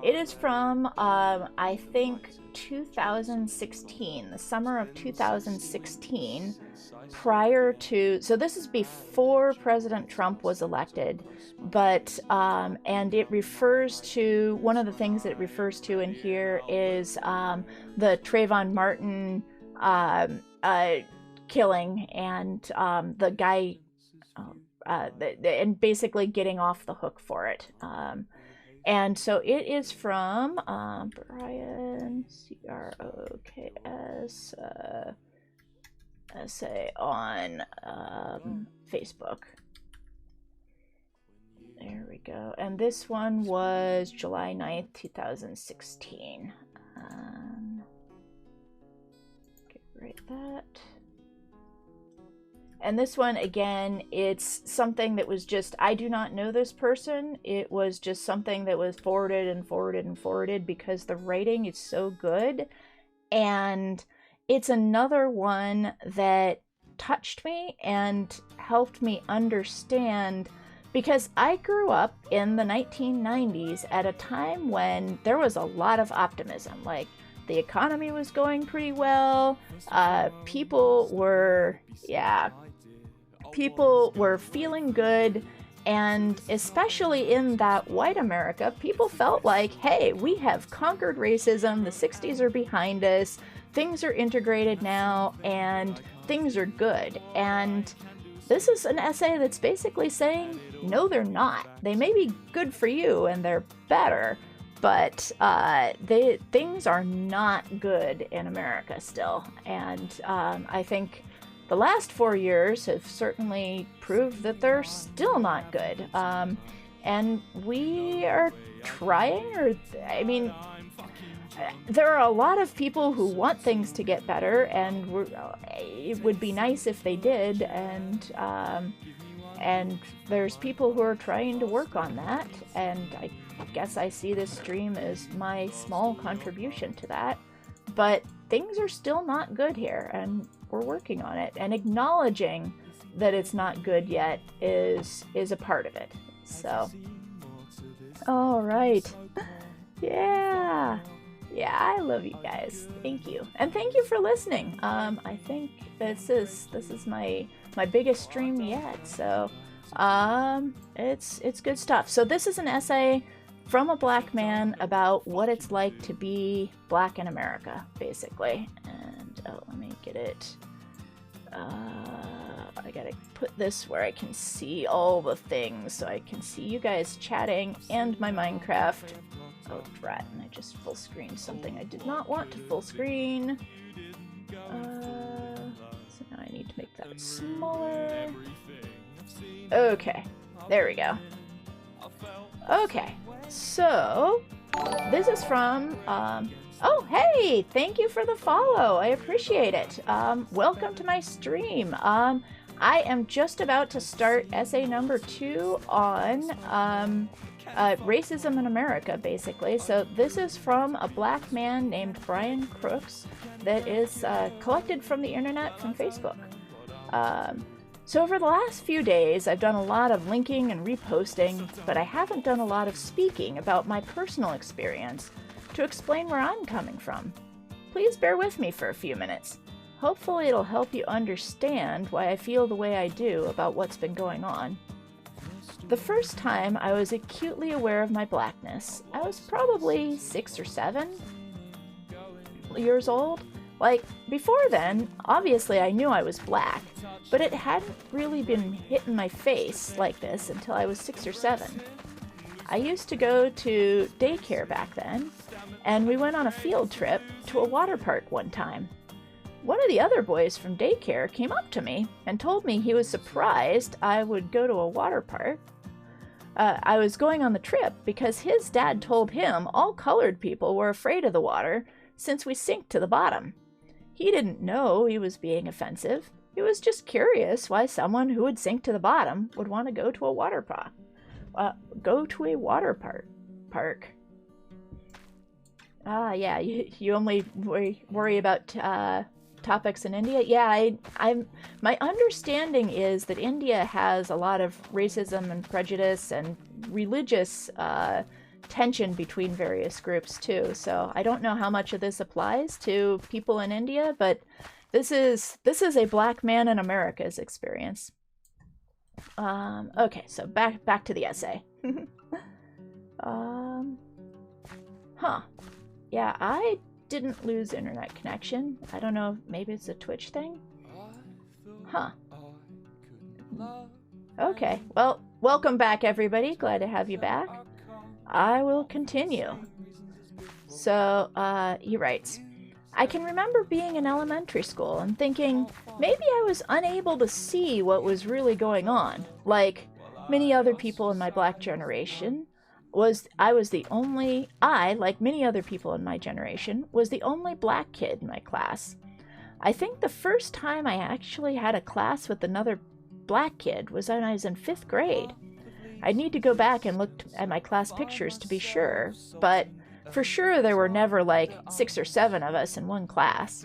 It is from, I think, 2016, the summer of 2016, prior to, so this is before President Trump was elected, but, and it refers to, one of the things that it refers to in here is the Trayvon Martin killing, and the guy, and basically getting off the hook for it. And so it is from Brian, Croks, essay on Facebook. There we go. And this one was July 9th, 2016. Get rid of that. And this one, again, it's something that was just, I do not know this person. It was just something that was forwarded and forwarded and forwarded because the writing is so good. And it's another one that touched me and helped me understand, because I grew up in the 1990s at a time when there was a lot of optimism. Like, the economy was going pretty well. People were feeling good, and especially in that white America, people felt like, hey, we have conquered racism, the 60s are behind us, things are integrated now, and things are good. And this is an essay that's basically saying, no, they're not. They may be good for you, and they're better, but things are not good in America still. And I think the last 4 years have certainly proved that they're still not good. And we are trying, there are a lot of people who want things to get better, and it would be nice if they did, and there's people who are trying to work on that, and I guess I see this stream as my small contribution to that. But things are still not good here, and we're working on it, and acknowledging that it's not good yet is a part of it. So, all right. Yeah, I love you guys. Thank you, and thank you for listening. I think this is my biggest stream yet. So, it's good stuff. So this is an essay from a black man about what it's like to be black in America, basically. And let me get it. I gotta put this where I can see all the things, so I can see you guys chatting and my Minecraft. Oh, drat, and I just full screened something I did not want to full screen. So now I need to make that smaller. Okay, there we go. Okay, so this is from, oh, hey, thank you for the follow. I appreciate it. Welcome to my stream. I am just about to start essay number 2 on racism in America, basically. So this is from a black man named Brian Croks that is collected from the internet, from Facebook. So over the last few days, I've done a lot of linking and reposting, but I haven't done a lot of speaking about my personal experience to explain where I'm coming from. Please bear with me for a few minutes. Hopefully it'll help you understand why I feel the way I do about what's been going on. The first time I was acutely aware of my blackness, I was probably 6 or 7 years old. Like, before then, obviously I knew I was black, but it hadn't really been hit in my face like this until I was 6 or 7. I used to go to daycare back then, and we went on a field trip to a water park one time. One of the other boys from daycare came up to me and told me he was surprised I would go to a water park. I was going on the trip because his dad told him all colored people were afraid of the water since we sink to the bottom. He didn't know he was being offensive. He was just curious why someone who would sink to the bottom would want to go to a water park. Yeah, you only worry about topics in India. Yeah, my understanding is that India has a lot of racism and prejudice and religious tension between various groups too. So I don't know how much of this applies to people in India, but this is a black man in America's experience. Okay, so back to the essay. Yeah, I didn't lose internet connection. I don't know, maybe it's a Twitch thing? Okay, well, welcome back everybody. Glad to have you back. I will continue. So, he writes, I can remember being in elementary school and thinking maybe I was unable to see what was really going on. Like many other people in my black generation, like many other people in my generation, was the only black kid in my class. I think the first time I actually had a class with another black kid was when I was in 5th grade. I'd need to go back and look at my class pictures to be sure, but for sure there were never like 6 or 7 of us in one class.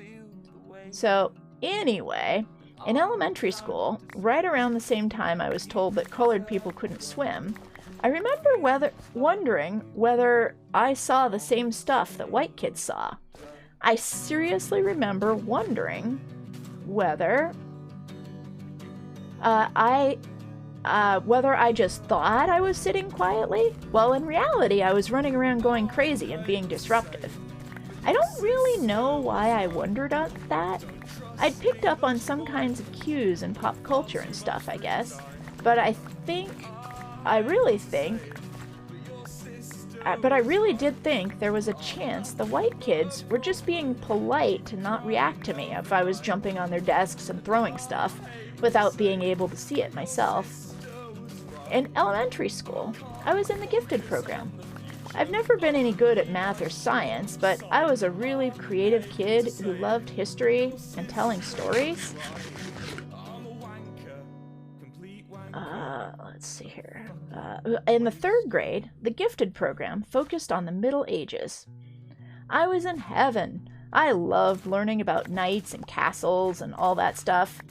So anyway, in elementary school, right around the same time I was told that colored people couldn't swim, I remember wondering whether I saw the same stuff that white kids saw. I seriously remember wondering whether whether I just thought I was sitting quietly, while in reality I was running around going crazy and being disruptive. I don't really know why I wondered at that. I'd picked up on some kinds of cues in pop culture and stuff, I guess, but I really did think there was a chance the white kids were just being polite to not react to me if I was jumping on their desks and throwing stuff without being able to see it myself. In elementary school, I was in the gifted program. I've never been any good at math or science, but I was a really creative kid who loved history and telling stories. Let's see here. In the 3rd grade, the gifted program focused on the Middle Ages. I was in heaven. I loved learning about knights and castles and all that stuff.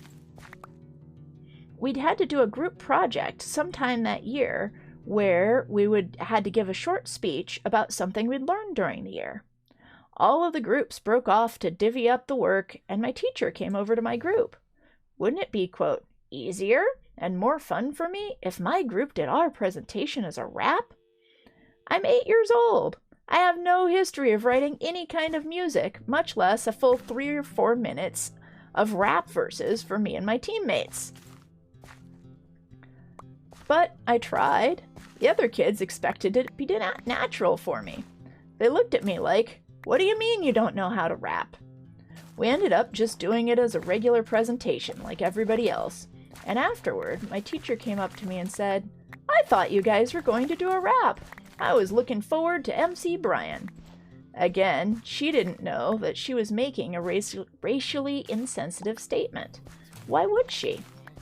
We'd had to do a group project sometime that year where we had to give a short speech about something we'd learned during the year. All of the groups broke off to divvy up the work, and my teacher came over to my group. Wouldn't it be, quote, easier and more fun for me if my group did our presentation as a rap? I'm 8 years old. I have no history of writing any kind of music, much less a full 3 or 4 minutes of rap verses for me and my teammates. But I tried. The other kids expected it to be natural for me. They looked at me like, what do you mean you don't know how to rap? We ended up just doing it as a regular presentation like everybody else. And afterward, my teacher came up to me and said, I thought you guys were going to do a rap. I was looking forward to MC Brian. Again, she didn't know that she was making a racially insensitive statement. Why would she?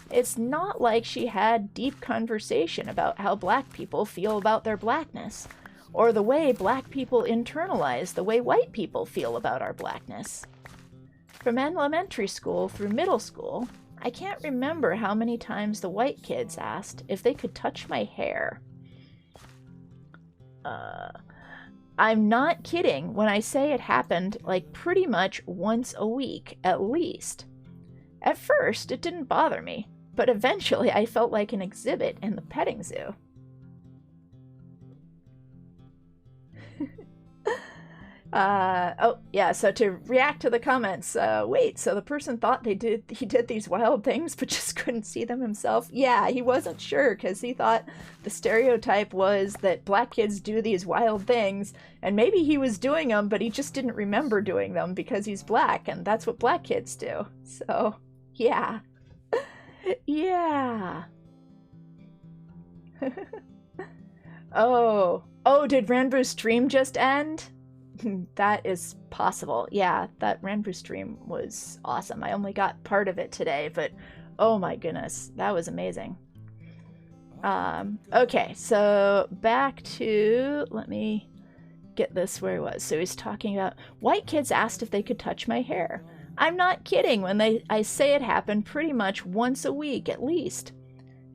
It's not like she had deep conversation about how black people feel about their blackness, or the way black people internalize the way white people feel about our blackness. From elementary school through middle school, I can't remember how many times the white kids asked if they could touch my hair. I'm not kidding when I say it happened like pretty much once a week at least. At first, it didn't bother me, but eventually I felt like an exhibit in the petting zoo. Oh, yeah, so to react to the comments, wait, so the person thought he did these wild things but just couldn't see them himself? Yeah, he wasn't sure because he thought the stereotype was that black kids do these wild things, and maybe he was doing them, but he just didn't remember doing them because he's black, and that's what black kids do. So, yeah. Yeah. Oh, did Ranbu's stream just end? That is possible. Yeah, that Ranbu stream was awesome. I only got part of it today, but oh my goodness, that was amazing. Okay, so back to, let me get this where he was. So he's talking about white kids asked if they could touch my hair. I'm not kidding when I say it happened pretty much once a week at least.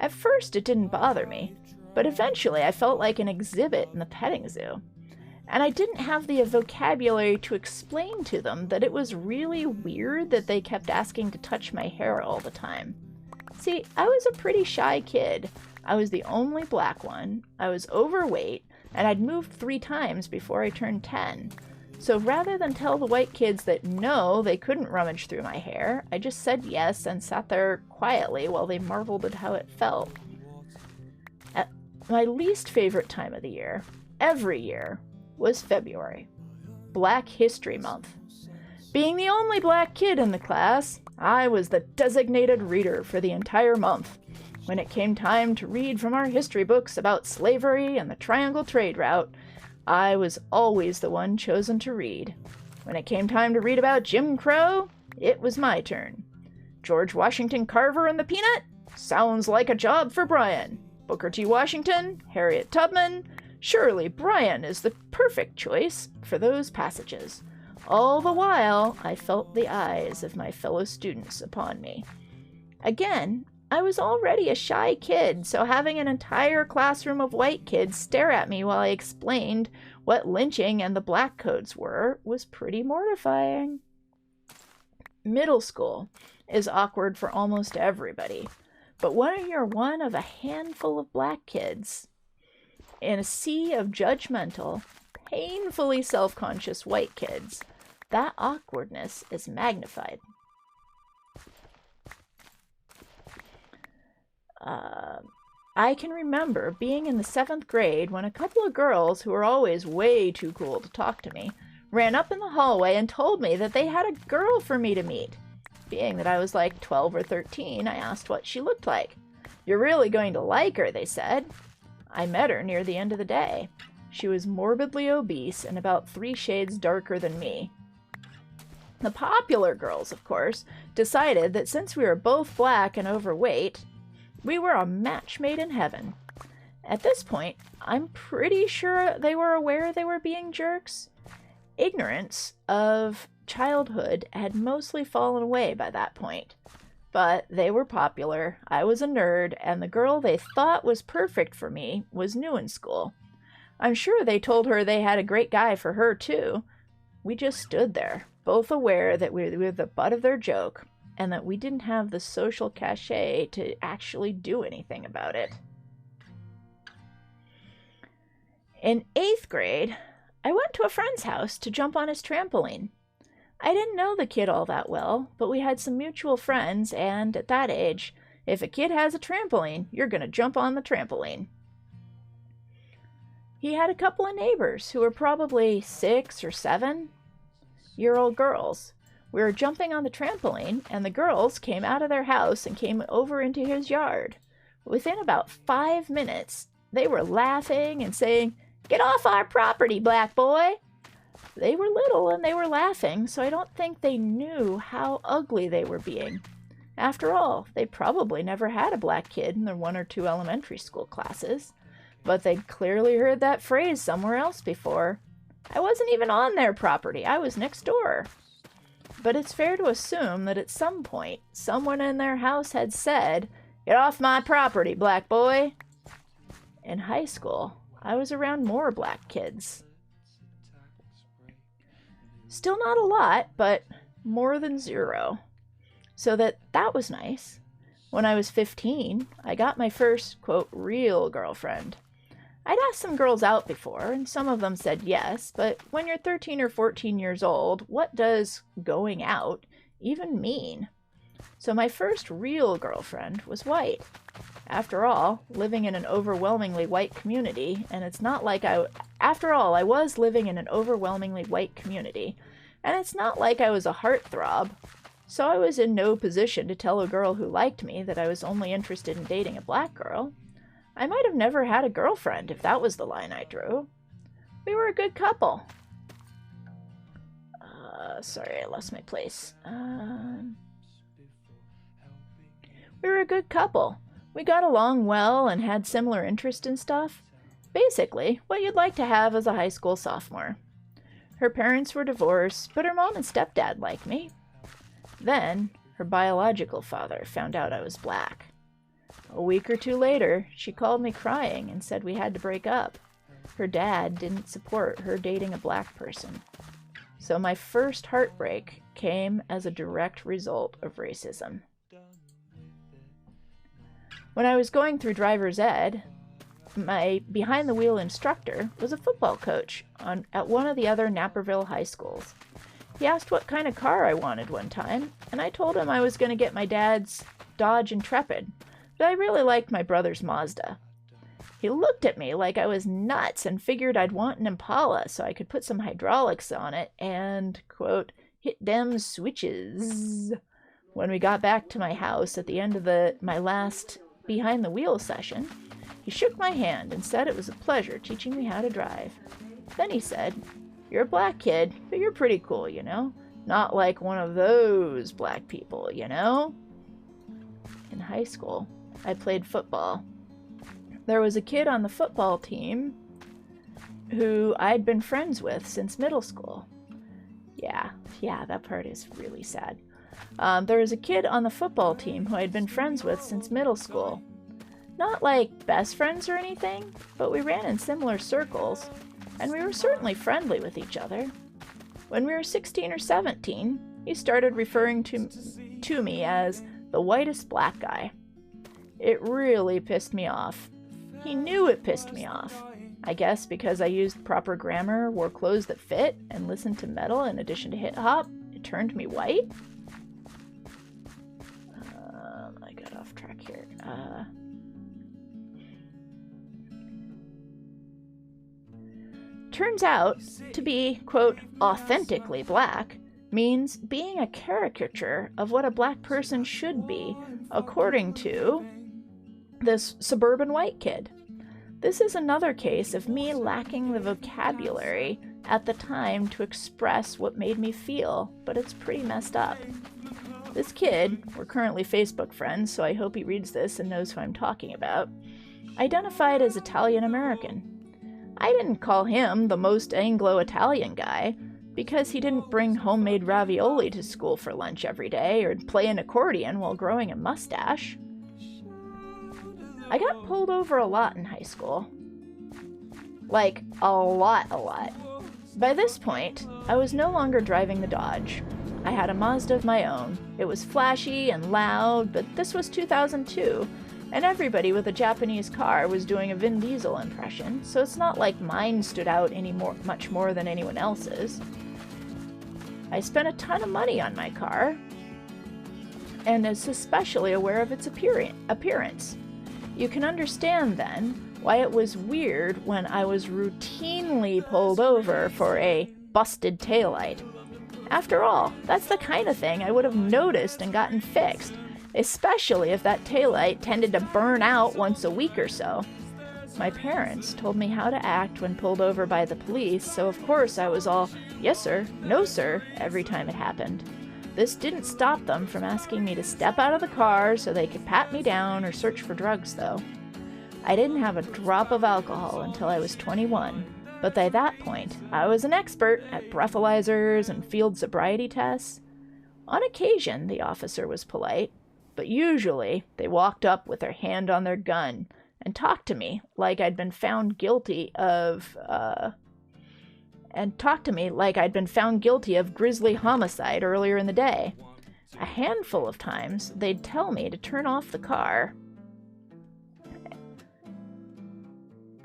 At first it didn't bother me, but eventually I felt like an exhibit in the petting zoo. And I didn't have the vocabulary to explain to them that it was really weird that they kept asking to touch my hair all the time. See, I was a pretty shy kid. I was the only black one, I was overweight, and I'd moved 3 times before I turned 10. So rather than tell the white kids that no, they couldn't rummage through my hair, I just said yes and sat there quietly while they marveled at how it felt. At my least favorite time of the year, every year, was February, Black History Month. Being the only black kid in the class, I was the designated reader for the entire month. When it came time to read from our history books about slavery and the Triangle Trade Route, I was always the one chosen to read. When it came time to read about Jim Crow, it was my turn. George Washington Carver and the Peanut? Sounds like a job for Brian. Booker T. Washington, Harriet Tubman? Surely Brian is the perfect choice for those passages. All the while, I felt the eyes of my fellow students upon me. Again, I was already a shy kid, so having an entire classroom of white kids stare at me while I explained what lynching and the black codes were was pretty mortifying. Middle school is awkward for almost everybody, but when you're one of a handful of black kids in a sea of judgmental, painfully self-conscious white kids, that awkwardness is magnified. I can remember being in the 7th grade when a couple of girls who were always way too cool to talk to me ran up in the hallway and told me that they had a girl for me to meet. Being that I was like 12 or 13, I asked what she looked like. "You're really going to like her," they said. I met her near the end of the day. She was morbidly obese and about 3 shades darker than me. The popular girls, of course, decided that since we were both black and overweight, we were a match made in heaven. At this point, I'm pretty sure they were aware they were being jerks. Ignorance of childhood had mostly fallen away by that point. But they were popular, I was a nerd, and the girl they thought was perfect for me was new in school. I'm sure they told her they had a great guy for her, too. We just stood there, both aware that we were the butt of their joke, and that we didn't have the social cachet to actually do anything about it. In 8th grade, I went to a friend's house to jump on his trampoline. I didn't know the kid all that well, but we had some mutual friends, and at that age, if a kid has a trampoline, you're going to jump on the trampoline. He had a couple of neighbors who were probably 6 or 7-year-old girls. We were jumping on the trampoline, and the girls came out of their house and came over into his yard. Within about 5 minutes, they were laughing and saying, "Get off our property, black boy!" They were little and they were laughing, so I don't think they knew how ugly they were being. After all, they probably never had a black kid in their 1 or 2 elementary school classes, but they'd clearly heard that phrase somewhere else before. I wasn't even on their property, I was next door. But it's fair to assume that at some point, someone in their house had said, "Get off my property, black boy." In high school, I was around more black kids. Still not a lot, but more than 0. So that was nice. When I was 15, I got my first, quote, real girlfriend. I'd asked some girls out before, and some of them said yes, but when you're 13 or 14 years old, what does going out even mean? So my first real girlfriend was white. After all, living in an overwhelmingly white community, and it's not like I was living in an overwhelmingly white community, and it's not like I was a heartthrob, so I was in no position to tell a girl who liked me that I was only interested in dating a black girl. I might have never had a girlfriend if that was the line I drew. We were a good couple. Sorry, I lost my place. We were a good couple. We got along well and had similar interests and stuff. Basically, what you'd like to have as a high school sophomore. Her parents were divorced, but her mom and stepdad liked me. Then, her biological father found out I was black. A week or two later, she called me crying and said we had to break up. Her dad didn't support her dating a black person. So my first heartbreak came as a direct result of racism. When I was going through driver's ed, my behind-the-wheel instructor was a football coach at one of the other Naperville high schools. He asked what kind of car I wanted one time, and I told him I was going to get my dad's Dodge Intrepid, but I really liked my brother's Mazda. He looked at me like I was nuts and figured I'd want an Impala so I could put some hydraulics on it and, quote, hit them switches. When we got back to my house at the end of my last behind-the-wheel session, he shook my hand and said it was a pleasure teaching me how to drive. Then he said, "You're a black kid, but you're pretty cool, you know? Not like one of those black people, you know?" In high school, I played football. There was a kid on the football team who I'd been friends with since middle school. Yeah, that part is really sad. There was a kid on the football team who I'd been friends with since middle school. Not like best friends or anything, but we ran in similar circles, and we were certainly friendly with each other. When we were 16 or 17, he started referring to me as the whitest black guy. It really pissed me off. He knew it pissed me off. I guess because I used proper grammar, wore clothes that fit, and listened to metal in addition to hip-hop, it turned me white. I got off track here. Turns out to be, quote, authentically black means being a caricature of what a black person should be, according to this suburban white kid. This is another case of me lacking the vocabulary at the time to express what made me feel, but it's pretty messed up. This kid, we're currently Facebook friends, so I hope he reads this and knows who I'm talking about, identified as Italian American. I didn't call him the most Anglo-Italian guy because he didn't bring homemade ravioli to school for lunch every day or play an accordion while growing a mustache. I got pulled over a lot in high school. Like, a lot. By this point, I was no longer driving the Dodge. I had a Mazda of my own. It was flashy and loud, but this was 2002, and everybody with a Japanese car was doing a Vin Diesel impression, so it's not like mine stood out much more than anyone else's. I spent a ton of money on my car, and is especially aware of its appearance. You can understand, then, why it was weird when I was routinely pulled over for a busted taillight. After all, that's the kind of thing I would have noticed and gotten fixed, especially if that taillight tended to burn out once a week or so. My parents told me how to act when pulled over by the police, so of course I was all, "Yes sir, no sir," every time it happened. This didn't stop them from asking me to step out of the car so they could pat me down or search for drugs, though. I didn't have a drop of alcohol until I was 21, but by that point, I was an expert at breathalyzers and field sobriety tests. On occasion, the officer was polite, but usually they walked up with their hand on their gun and talked to me like I'd been found guilty of grisly homicide earlier in the day. A handful of times, they'd tell me to turn off the car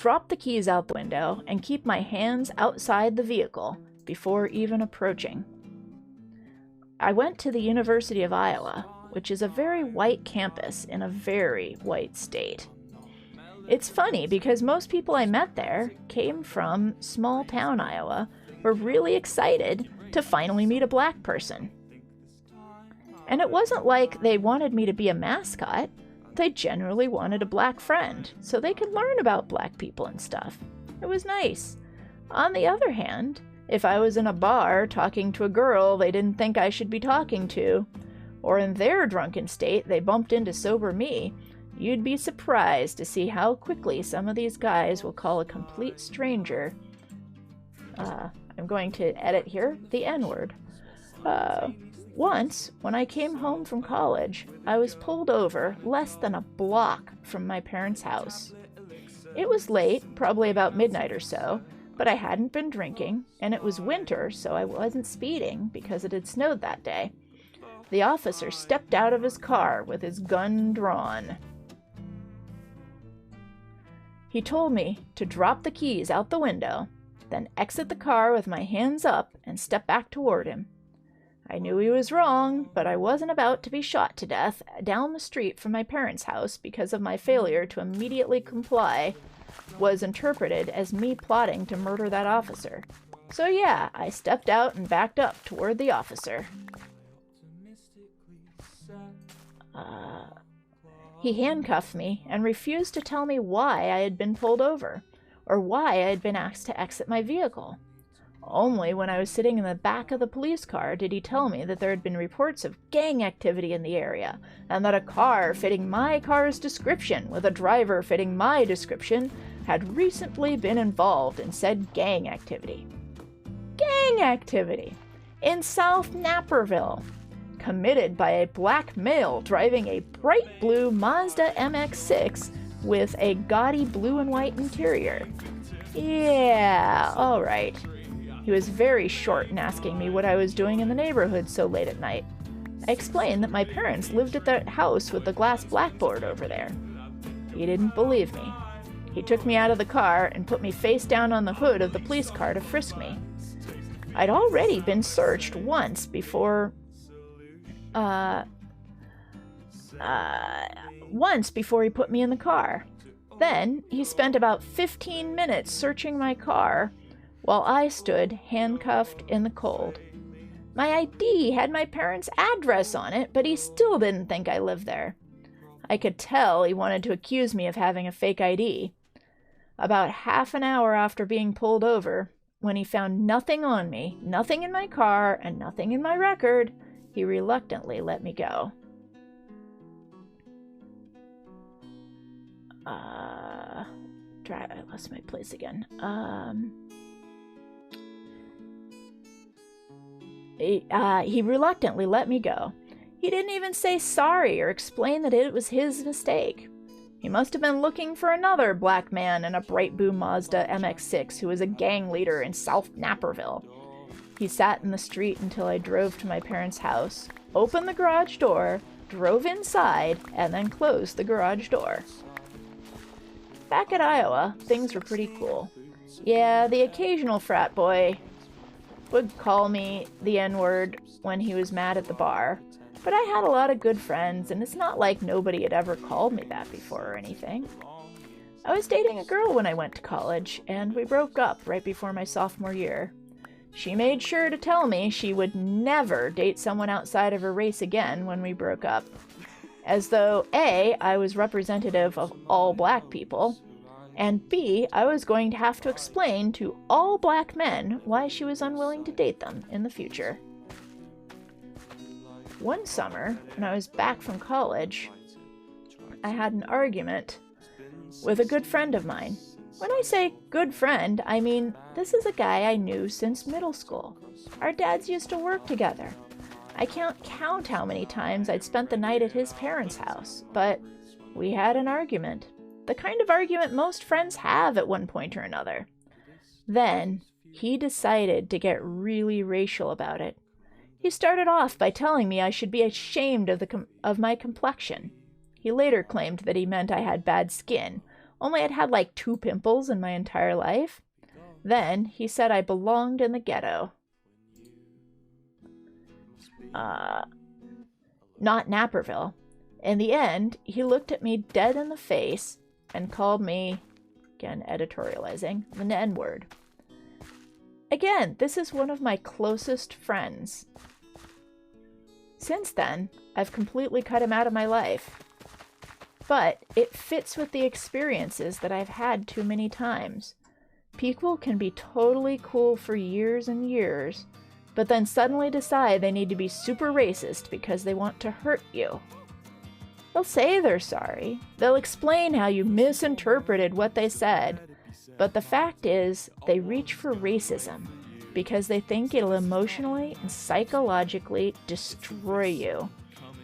drop the keys out the window, and keep my hands outside the vehicle before even approaching. I went to the University of Iowa, which is a very white campus in a very white state. It's funny because most people I met there came from small town Iowa, were really excited to finally meet a black person. And it wasn't like they wanted me to be a mascot. They generally wanted a black friend, so they could learn about black people and stuff. It was nice. On the other hand, if I was in a bar talking to a girl they didn't think I should be talking to, or in their drunken state they bumped into sober me, you'd be surprised to see how quickly some of these guys will call a complete stranger, I'm going to edit here, the N-word. Once, when I came home from college, I was pulled over less than a block from my parents' house. It was late, probably about midnight or so, but I hadn't been drinking, and it was winter, so I wasn't speeding because it had snowed that day. The officer stepped out of his car with his gun drawn. He told me to drop the keys out the window, then exit the car with my hands up and step back toward him. I knew he was wrong, but I wasn't about to be shot to death down the street from my parents' house because of my failure to immediately comply was interpreted as me plotting to murder that officer. So yeah, I stepped out and backed up toward the officer. He handcuffed me and refused to tell me why I had been pulled over, or why I had been asked to exit my vehicle. Only when I was sitting in the back of the police car did he tell me that there had been reports of gang activity in the area, and that a car fitting my car's description with a driver fitting my description had recently been involved in said gang activity. Gang activity! In South Naperville! Committed by a black male driving a bright blue Mazda MX-6 with a gaudy blue and white interior. Yeah, alright. He was very short in asking me what I was doing in the neighborhood so late at night. I explained that my parents lived at that house with the glass blackboard over there. He didn't believe me. He took me out of the car and put me face down on the hood of the police car to frisk me. I'd already been searched once before he put me in the car. Then he spent about 15 minutes searching my car while I stood handcuffed in the cold. My ID had my parents' address on it, but he still didn't think I lived there. I could tell he wanted to accuse me of having a fake ID. About half an hour after being pulled over, when he found nothing on me, nothing in my car, and nothing in my record, he reluctantly let me go. I lost my place again. He reluctantly let me go. He didn't even say sorry or explain that it was his mistake. He must have been looking for another black man in a bright blue Mazda MX-6 who was a gang leader in South Naperville. He sat in the street until I drove to my parents' house, opened the garage door, drove inside, and then closed the garage door. Back at Iowa, things were pretty cool. Yeah, the occasional frat boy would call me the N-word when he was mad at the bar, but I had a lot of good friends, and it's not like nobody had ever called me that before or anything. I was dating a girl when I went to college, and we broke up right before my sophomore year. She made sure to tell me she would never date someone outside of her race again when we broke up, as though A, I was representative of all black people, and B, I was going to have to explain to all black men why she was unwilling to date them in the future. One summer, when I was back from college, I had an argument with a good friend of mine. When I say good friend, I mean this is a guy I knew since middle school. Our dads used to work together. I can't count how many times I'd spent the night at his parents' house, but we had an argument. The kind of argument most friends have at one point or another. Then, he decided to get really racial about it. He started off by telling me I should be ashamed of my complexion. He later claimed that he meant I had bad skin, only I'd had like 2 pimples in my entire life. Then he said I belonged in the ghetto. Not Naperville. In the end, he looked at me dead in the face and called me, again editorializing, the N-word. Again, this is one of my closest friends. Since then, I've completely cut him out of my life. But it fits with the experiences that I've had too many times. People can be totally cool for years and years, but then suddenly decide they need to be super racist because they want to hurt you. They'll say they're sorry. They'll explain how you misinterpreted what they said. But the fact is, they reach for racism because they think it'll emotionally and psychologically destroy you.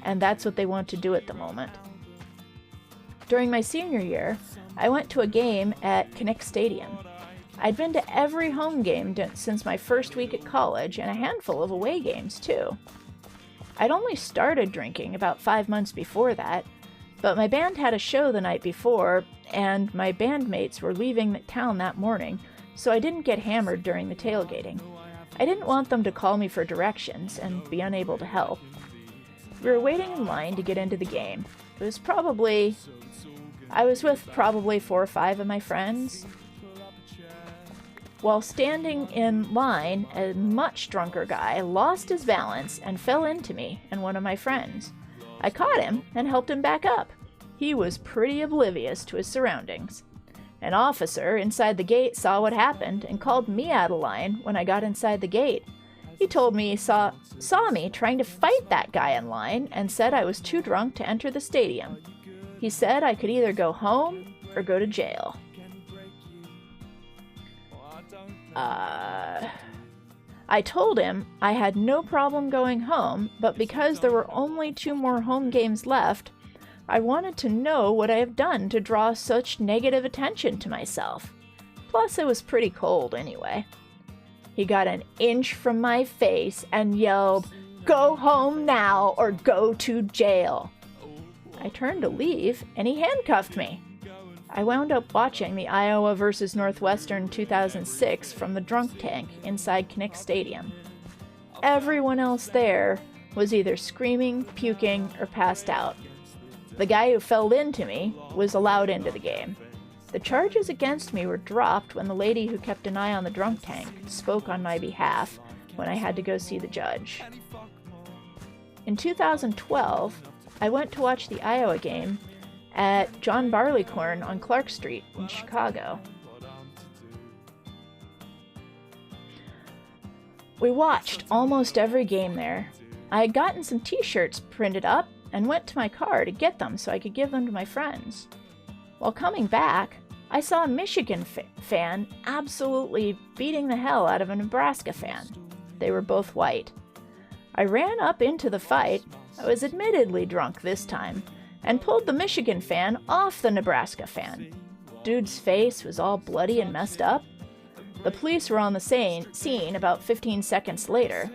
And that's what they want to do at the moment. During my senior year, I went to a game at Kinnick Stadium. I'd been to every home game since my first week at college, and a handful of away games, too. I'd only started drinking about 5 months before that, but my band had a show the night before, and my bandmates were leaving town that morning, so I didn't get hammered during the tailgating. I didn't want them to call me for directions and be unable to help. We were waiting in line to get into the game. I was with probably 4 or 5 of my friends. While standing in line, a much drunker guy lost his balance and fell into me and one of my friends. I caught him and helped him back up. He was pretty oblivious to his surroundings. An officer inside the gate saw what happened and called me out of line when I got inside the gate. He told me he saw me trying to fight that guy in line and said I was too drunk to enter the stadium. He said I could either go home or go to jail. I told him I had no problem going home, but because there were only 2 more home games left, I wanted to know what I have done to draw such negative attention to myself. Plus, it was pretty cold anyway. He got an inch from my face and yelled, "Go home now or go to jail." I turned to leave, and he handcuffed me. I wound up watching the Iowa vs. Northwestern 2006 from the drunk tank inside Kinnick Stadium. Everyone else there was either screaming, puking, or passed out. The guy who fell into me was allowed into the game. The charges against me were dropped when the lady who kept an eye on the drunk tank spoke on my behalf when I had to go see the judge. In 2012, I went to watch the Iowa game at John Barleycorn on Clark Street in Chicago. We watched almost every game there. I had gotten some t-shirts printed up and went to my car to get them so I could give them to my friends. While coming back, I saw a Michigan fan absolutely beating the hell out of a Nebraska fan. They were both white. I ran up into the fight. I was admittedly drunk this time, and pulled the Michigan fan off the Nebraska fan. Dude's face was all bloody and messed up. The police were on the scene about 15 seconds later.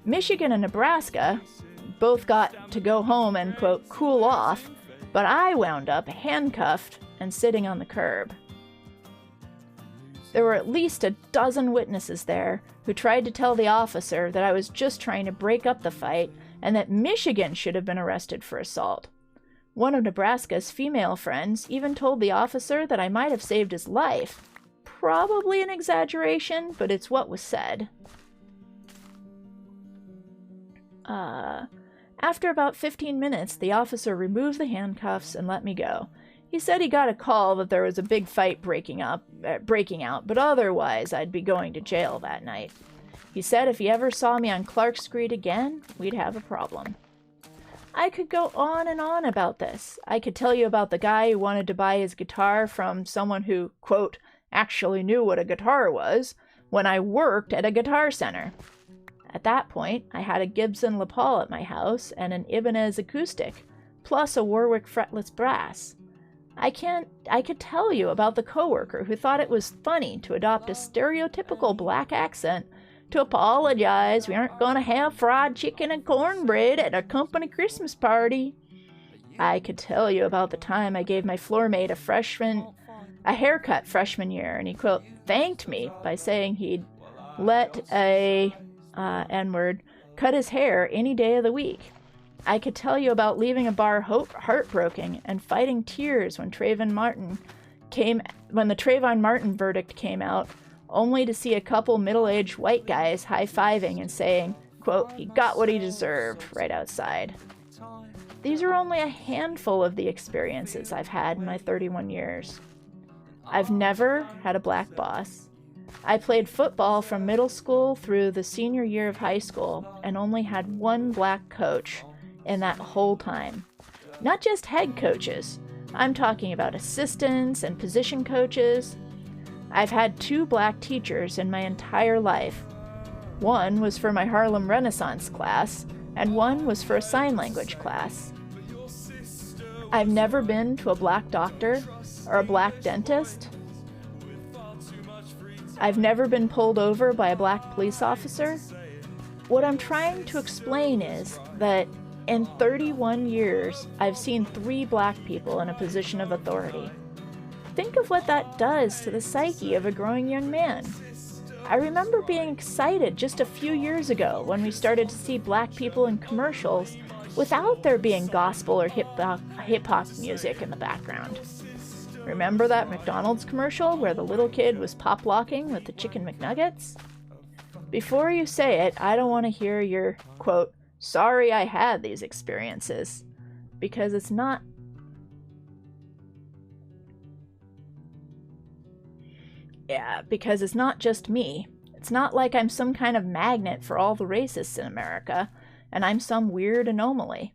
Michigan and Nebraska both got to go home and, quote, cool off, but I wound up handcuffed and sitting on the curb. There were at least a dozen witnesses there who tried to tell the officer that I was just trying to break up the fight and that Michigan should have been arrested for assault. One of Nebraska's female friends even told the officer that I might have saved his life. Probably an exaggeration, but it's what was said. After about 15 minutes, the officer removed the handcuffs and let me go. He said he got a call that there was a big fight breaking out, but otherwise I'd be going to jail that night. He said if he ever saw me on Clark Street again, we'd have a problem. I could go on and on about this. I could tell you about the guy who wanted to buy his guitar from someone who, quote, actually knew what a guitar was, when I worked at a guitar center. At that point, I had a Gibson Les Paul at my house and an Ibanez acoustic, plus a Warwick fretless brass. I could tell you about the coworker who thought it was funny to adopt a stereotypical black accent to apologize we aren't going to have fried chicken and cornbread at our company Christmas party. I could tell you about the time I gave my floor mate a haircut freshman year, and he, quote, thanked me by saying he'd let a N-word cut his hair any day of the week. I could tell you about leaving a bar heartbroken and fighting tears when the Trayvon Martin verdict came out, only to see a couple middle-aged white guys high-fiving and saying, quote, he got what he deserved, right outside. These are only a handful of the experiences I've had in my 31 years. I've never had a black boss. I played football from middle school through the senior year of high school and only had one black coach in that whole time. Not just head coaches. I'm talking about assistants and position coaches. I've had 2 black teachers in my entire life. One was for my Harlem Renaissance class, and one was for a sign language class. I've never been to a black doctor or a black dentist. I've never been pulled over by a black police officer. What I'm trying to explain is that in 31 years, I've seen 3 black people in a position of authority. Think of what that does to the psyche of a growing young man. I remember being excited just a few years ago when we started to see black people in commercials without there being gospel or hip-hop music in the background. Remember that McDonald's commercial where the little kid was pop-locking with the chicken McNuggets? Before you say it, I don't want to hear your, quote, sorry I had these experiences, because it's not just me. It's not like I'm some kind of magnet for all the racists in America, and I'm some weird anomaly.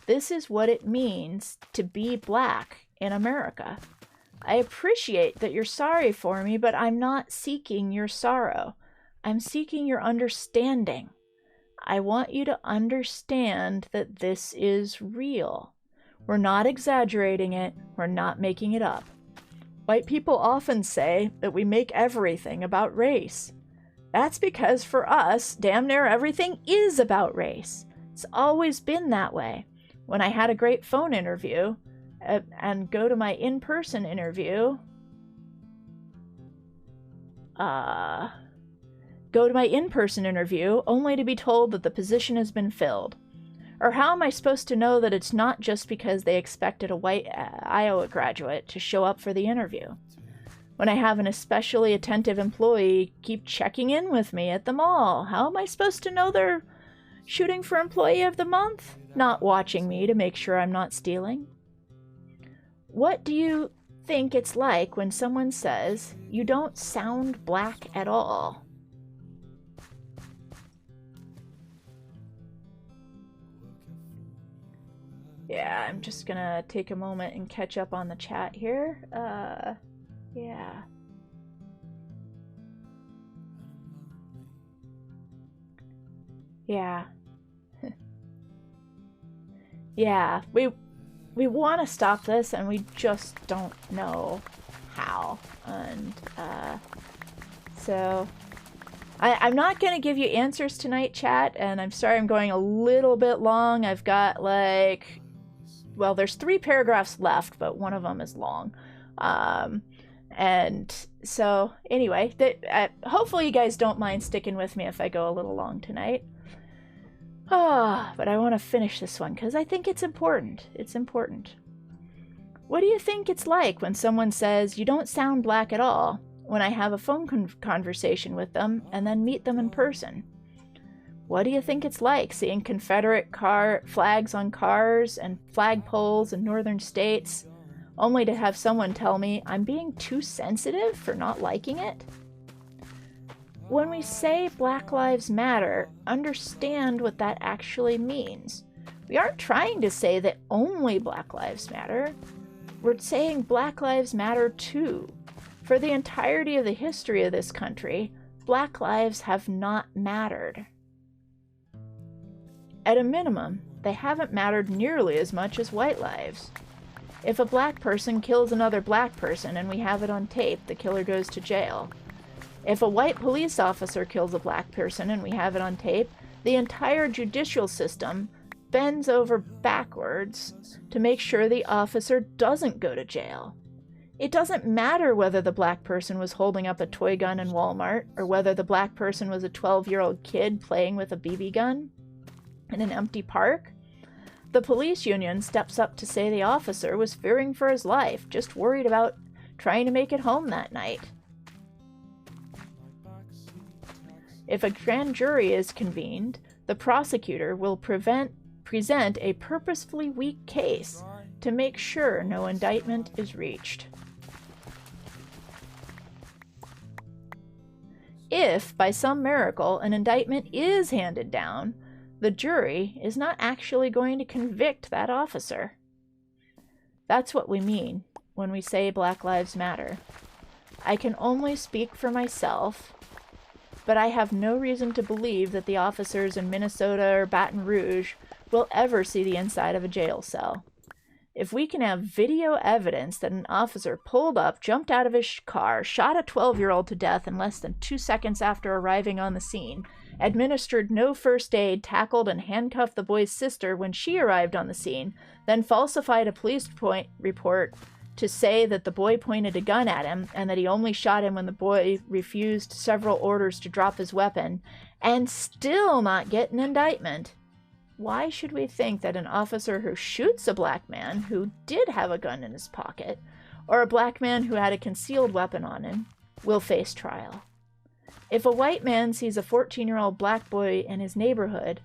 This is what it means to be black in America. I appreciate that you're sorry for me, but I'm not seeking your sorrow. I'm seeking your understanding. I want you to understand that this is real. We're not exaggerating it. We're not making it up. White people often say that we make everything about race. That's because for us, damn near everything is about race. It's always been that way. When I had a great phone interview and go to my in-person interview, only to be told that the position has been filled. Or how am I supposed to know that it's not just because they expected a white Iowa graduate to show up for the interview? When I have an especially attentive employee keep checking in with me at the mall, how am I supposed to know they're shooting for Employee of the Month? Not watching me to make sure I'm not stealing? What do you think it's like when someone says, you don't sound black at all? Yeah, I'm just gonna take a moment and catch up on the chat here. Yeah. Yeah. Yeah, we want to stop this, and we just don't know how. And, so... I'm not going to give you answers tonight, chat, and I'm sorry I'm going a little bit long. I've got, like... Well, there's 3 paragraphs left, but one of them is long. And so, anyway, hopefully you guys don't mind sticking with me if I go a little long tonight. But I want to finish this one because I think it's important. It's important. What do you think it's like when someone says, you don't sound black at all, when I have a phone conversation with them and then meet them in person? What do you think it's like seeing Confederate flags on cars and flagpoles in northern states, only to have someone tell me I'm being too sensitive for not liking it? When we say Black Lives Matter, understand what that actually means. We aren't trying to say that only Black Lives Matter. We're saying Black Lives Matter too. For the entirety of the history of this country, Black lives have not mattered. At a minimum, they haven't mattered nearly as much as white lives. If a black person kills another black person and we have it on tape, the killer goes to jail. If a white police officer kills a black person and we have it on tape, the entire judicial system bends over backwards to make sure the officer doesn't go to jail. It doesn't matter whether the black person was holding up a toy gun in Walmart or whether the black person was a 12-year-old kid playing with a BB gun in an empty park. The police union steps up to say the officer was fearing for his life, just worried about trying to make it home that night. If a grand jury is convened, the prosecutor will present a purposefully weak case to make sure no indictment is reached. If, by some miracle, an indictment is handed down, the jury is not actually going to convict that officer. That's what we mean when we say Black Lives Matter. I can only speak for myself, but I have no reason to believe that the officers in Minnesota or Baton Rouge will ever see the inside of a jail cell. If we can have video evidence that an officer pulled up, jumped out of his car, shot a 12-year-old to death in less than 2 seconds after arriving on the scene, administered no first aid, tackled and handcuffed the boy's sister when she arrived on the scene, then falsified a police report to say that the boy pointed a gun at him and that he only shot him when the boy refused several orders to drop his weapon, and still not get an indictment, why should we think that an officer who shoots a black man who did have a gun in his pocket, or a black man who had a concealed weapon on him, will face trial? If a white man sees a 14-year-old black boy in his neighborhood,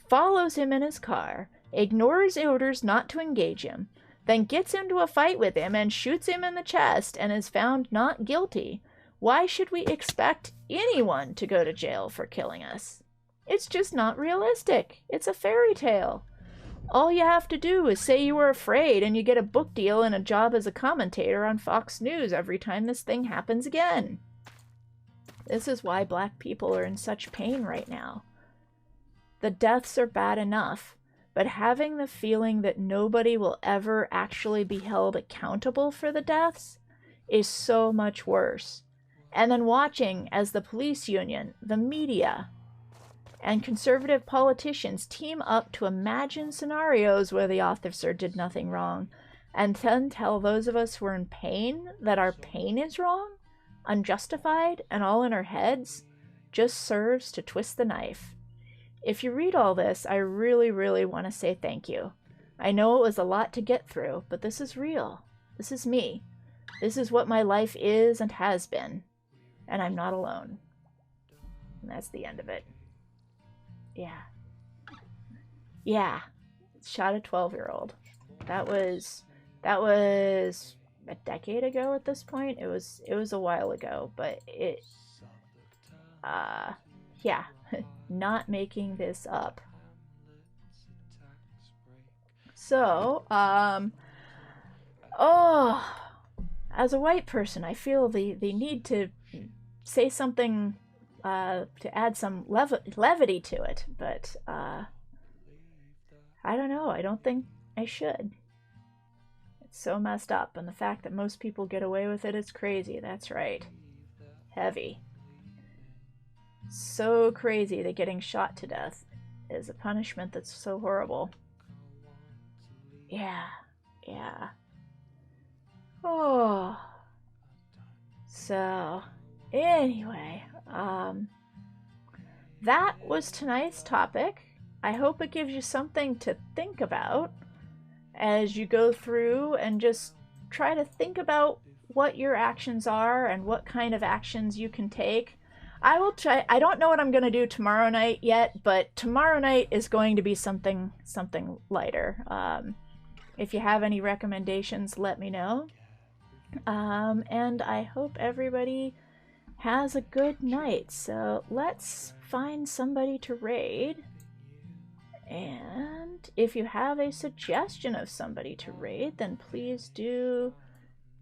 follows him in his car, ignores orders not to engage him, then gets into a fight with him and shoots him in the chest and is found not guilty, why should we expect anyone to go to jail for killing us? It's just not realistic. It's a fairy tale. All you have to do is say you were afraid and you get a book deal and a job as a commentator on Fox News every time this thing happens again. This is why black people are in such pain right now. The deaths are bad enough, but having the feeling that nobody will ever actually be held accountable for the deaths is so much worse. And then watching as the police union, the media, and conservative politicians team up to imagine scenarios where the officer did nothing wrong, and then tell those of us who are in pain that our pain is wrong, unjustified, and all in our heads, just serves to twist the knife. If you read all this, I really, really want to say thank you. I know it was a lot to get through, but this is real. This is me. This is what my life is and has been. And I'm not alone. And that's the end of it. Yeah. Shot a 12-year-old. That was a decade ago at this point. It was a while ago, but yeah. Not making this up. So, as a white person, I feel the need to say something to add some levity to it, but I don't know. I don't think I should. It's so messed up, and the fact that most people get away with it is crazy. That's right. Heavy. So crazy that getting shot to death is a punishment that's so horrible. Yeah. Oh. So, anyway, that was tonight's topic. I hope it gives you something to think about as you go through and just try to think about what your actions are and what kind of actions you can take. I will try. I don't know what I'm going to do tomorrow night yet, but tomorrow night is going to be something lighter. If you have any recommendations, let me know. And I hope everybody has a good night. So let's find somebody to raid. And if you have a suggestion of somebody to raid, then please do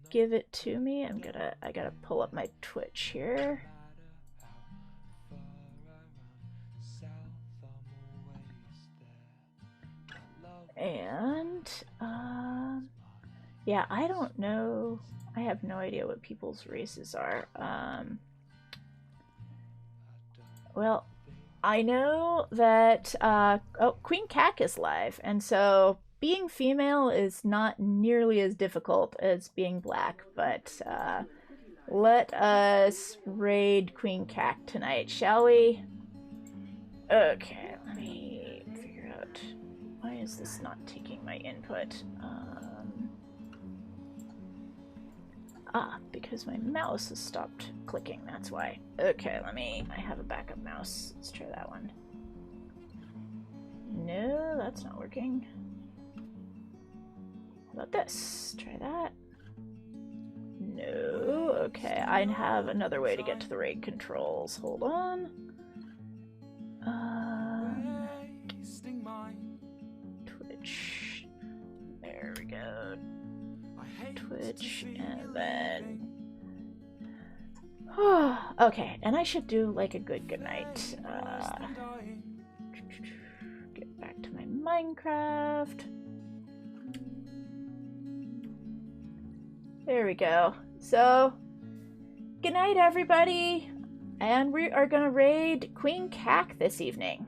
give it to me. I gotta pull up my Twitch here. And, yeah, I don't know. I have no idea what people's races are. Well, I know that Queen Cack is live, and so being female is not nearly as difficult as being black, but let us raid Queen Cack tonight, shall we? Okay, let me figure out why is this not taking my input. Because my mouse has stopped clicking, that's why. Okay, I have a backup mouse. Let's try that one. No, that's not working. How about this? Try that. No, okay, I have another way to get to the raid controls. Hold on. Twitch. There we go. Twitch, and then okay, and I should do like a good night. Get back to my Minecraft. There we go. So good night, everybody, and we are gonna raid Queen Cack this evening.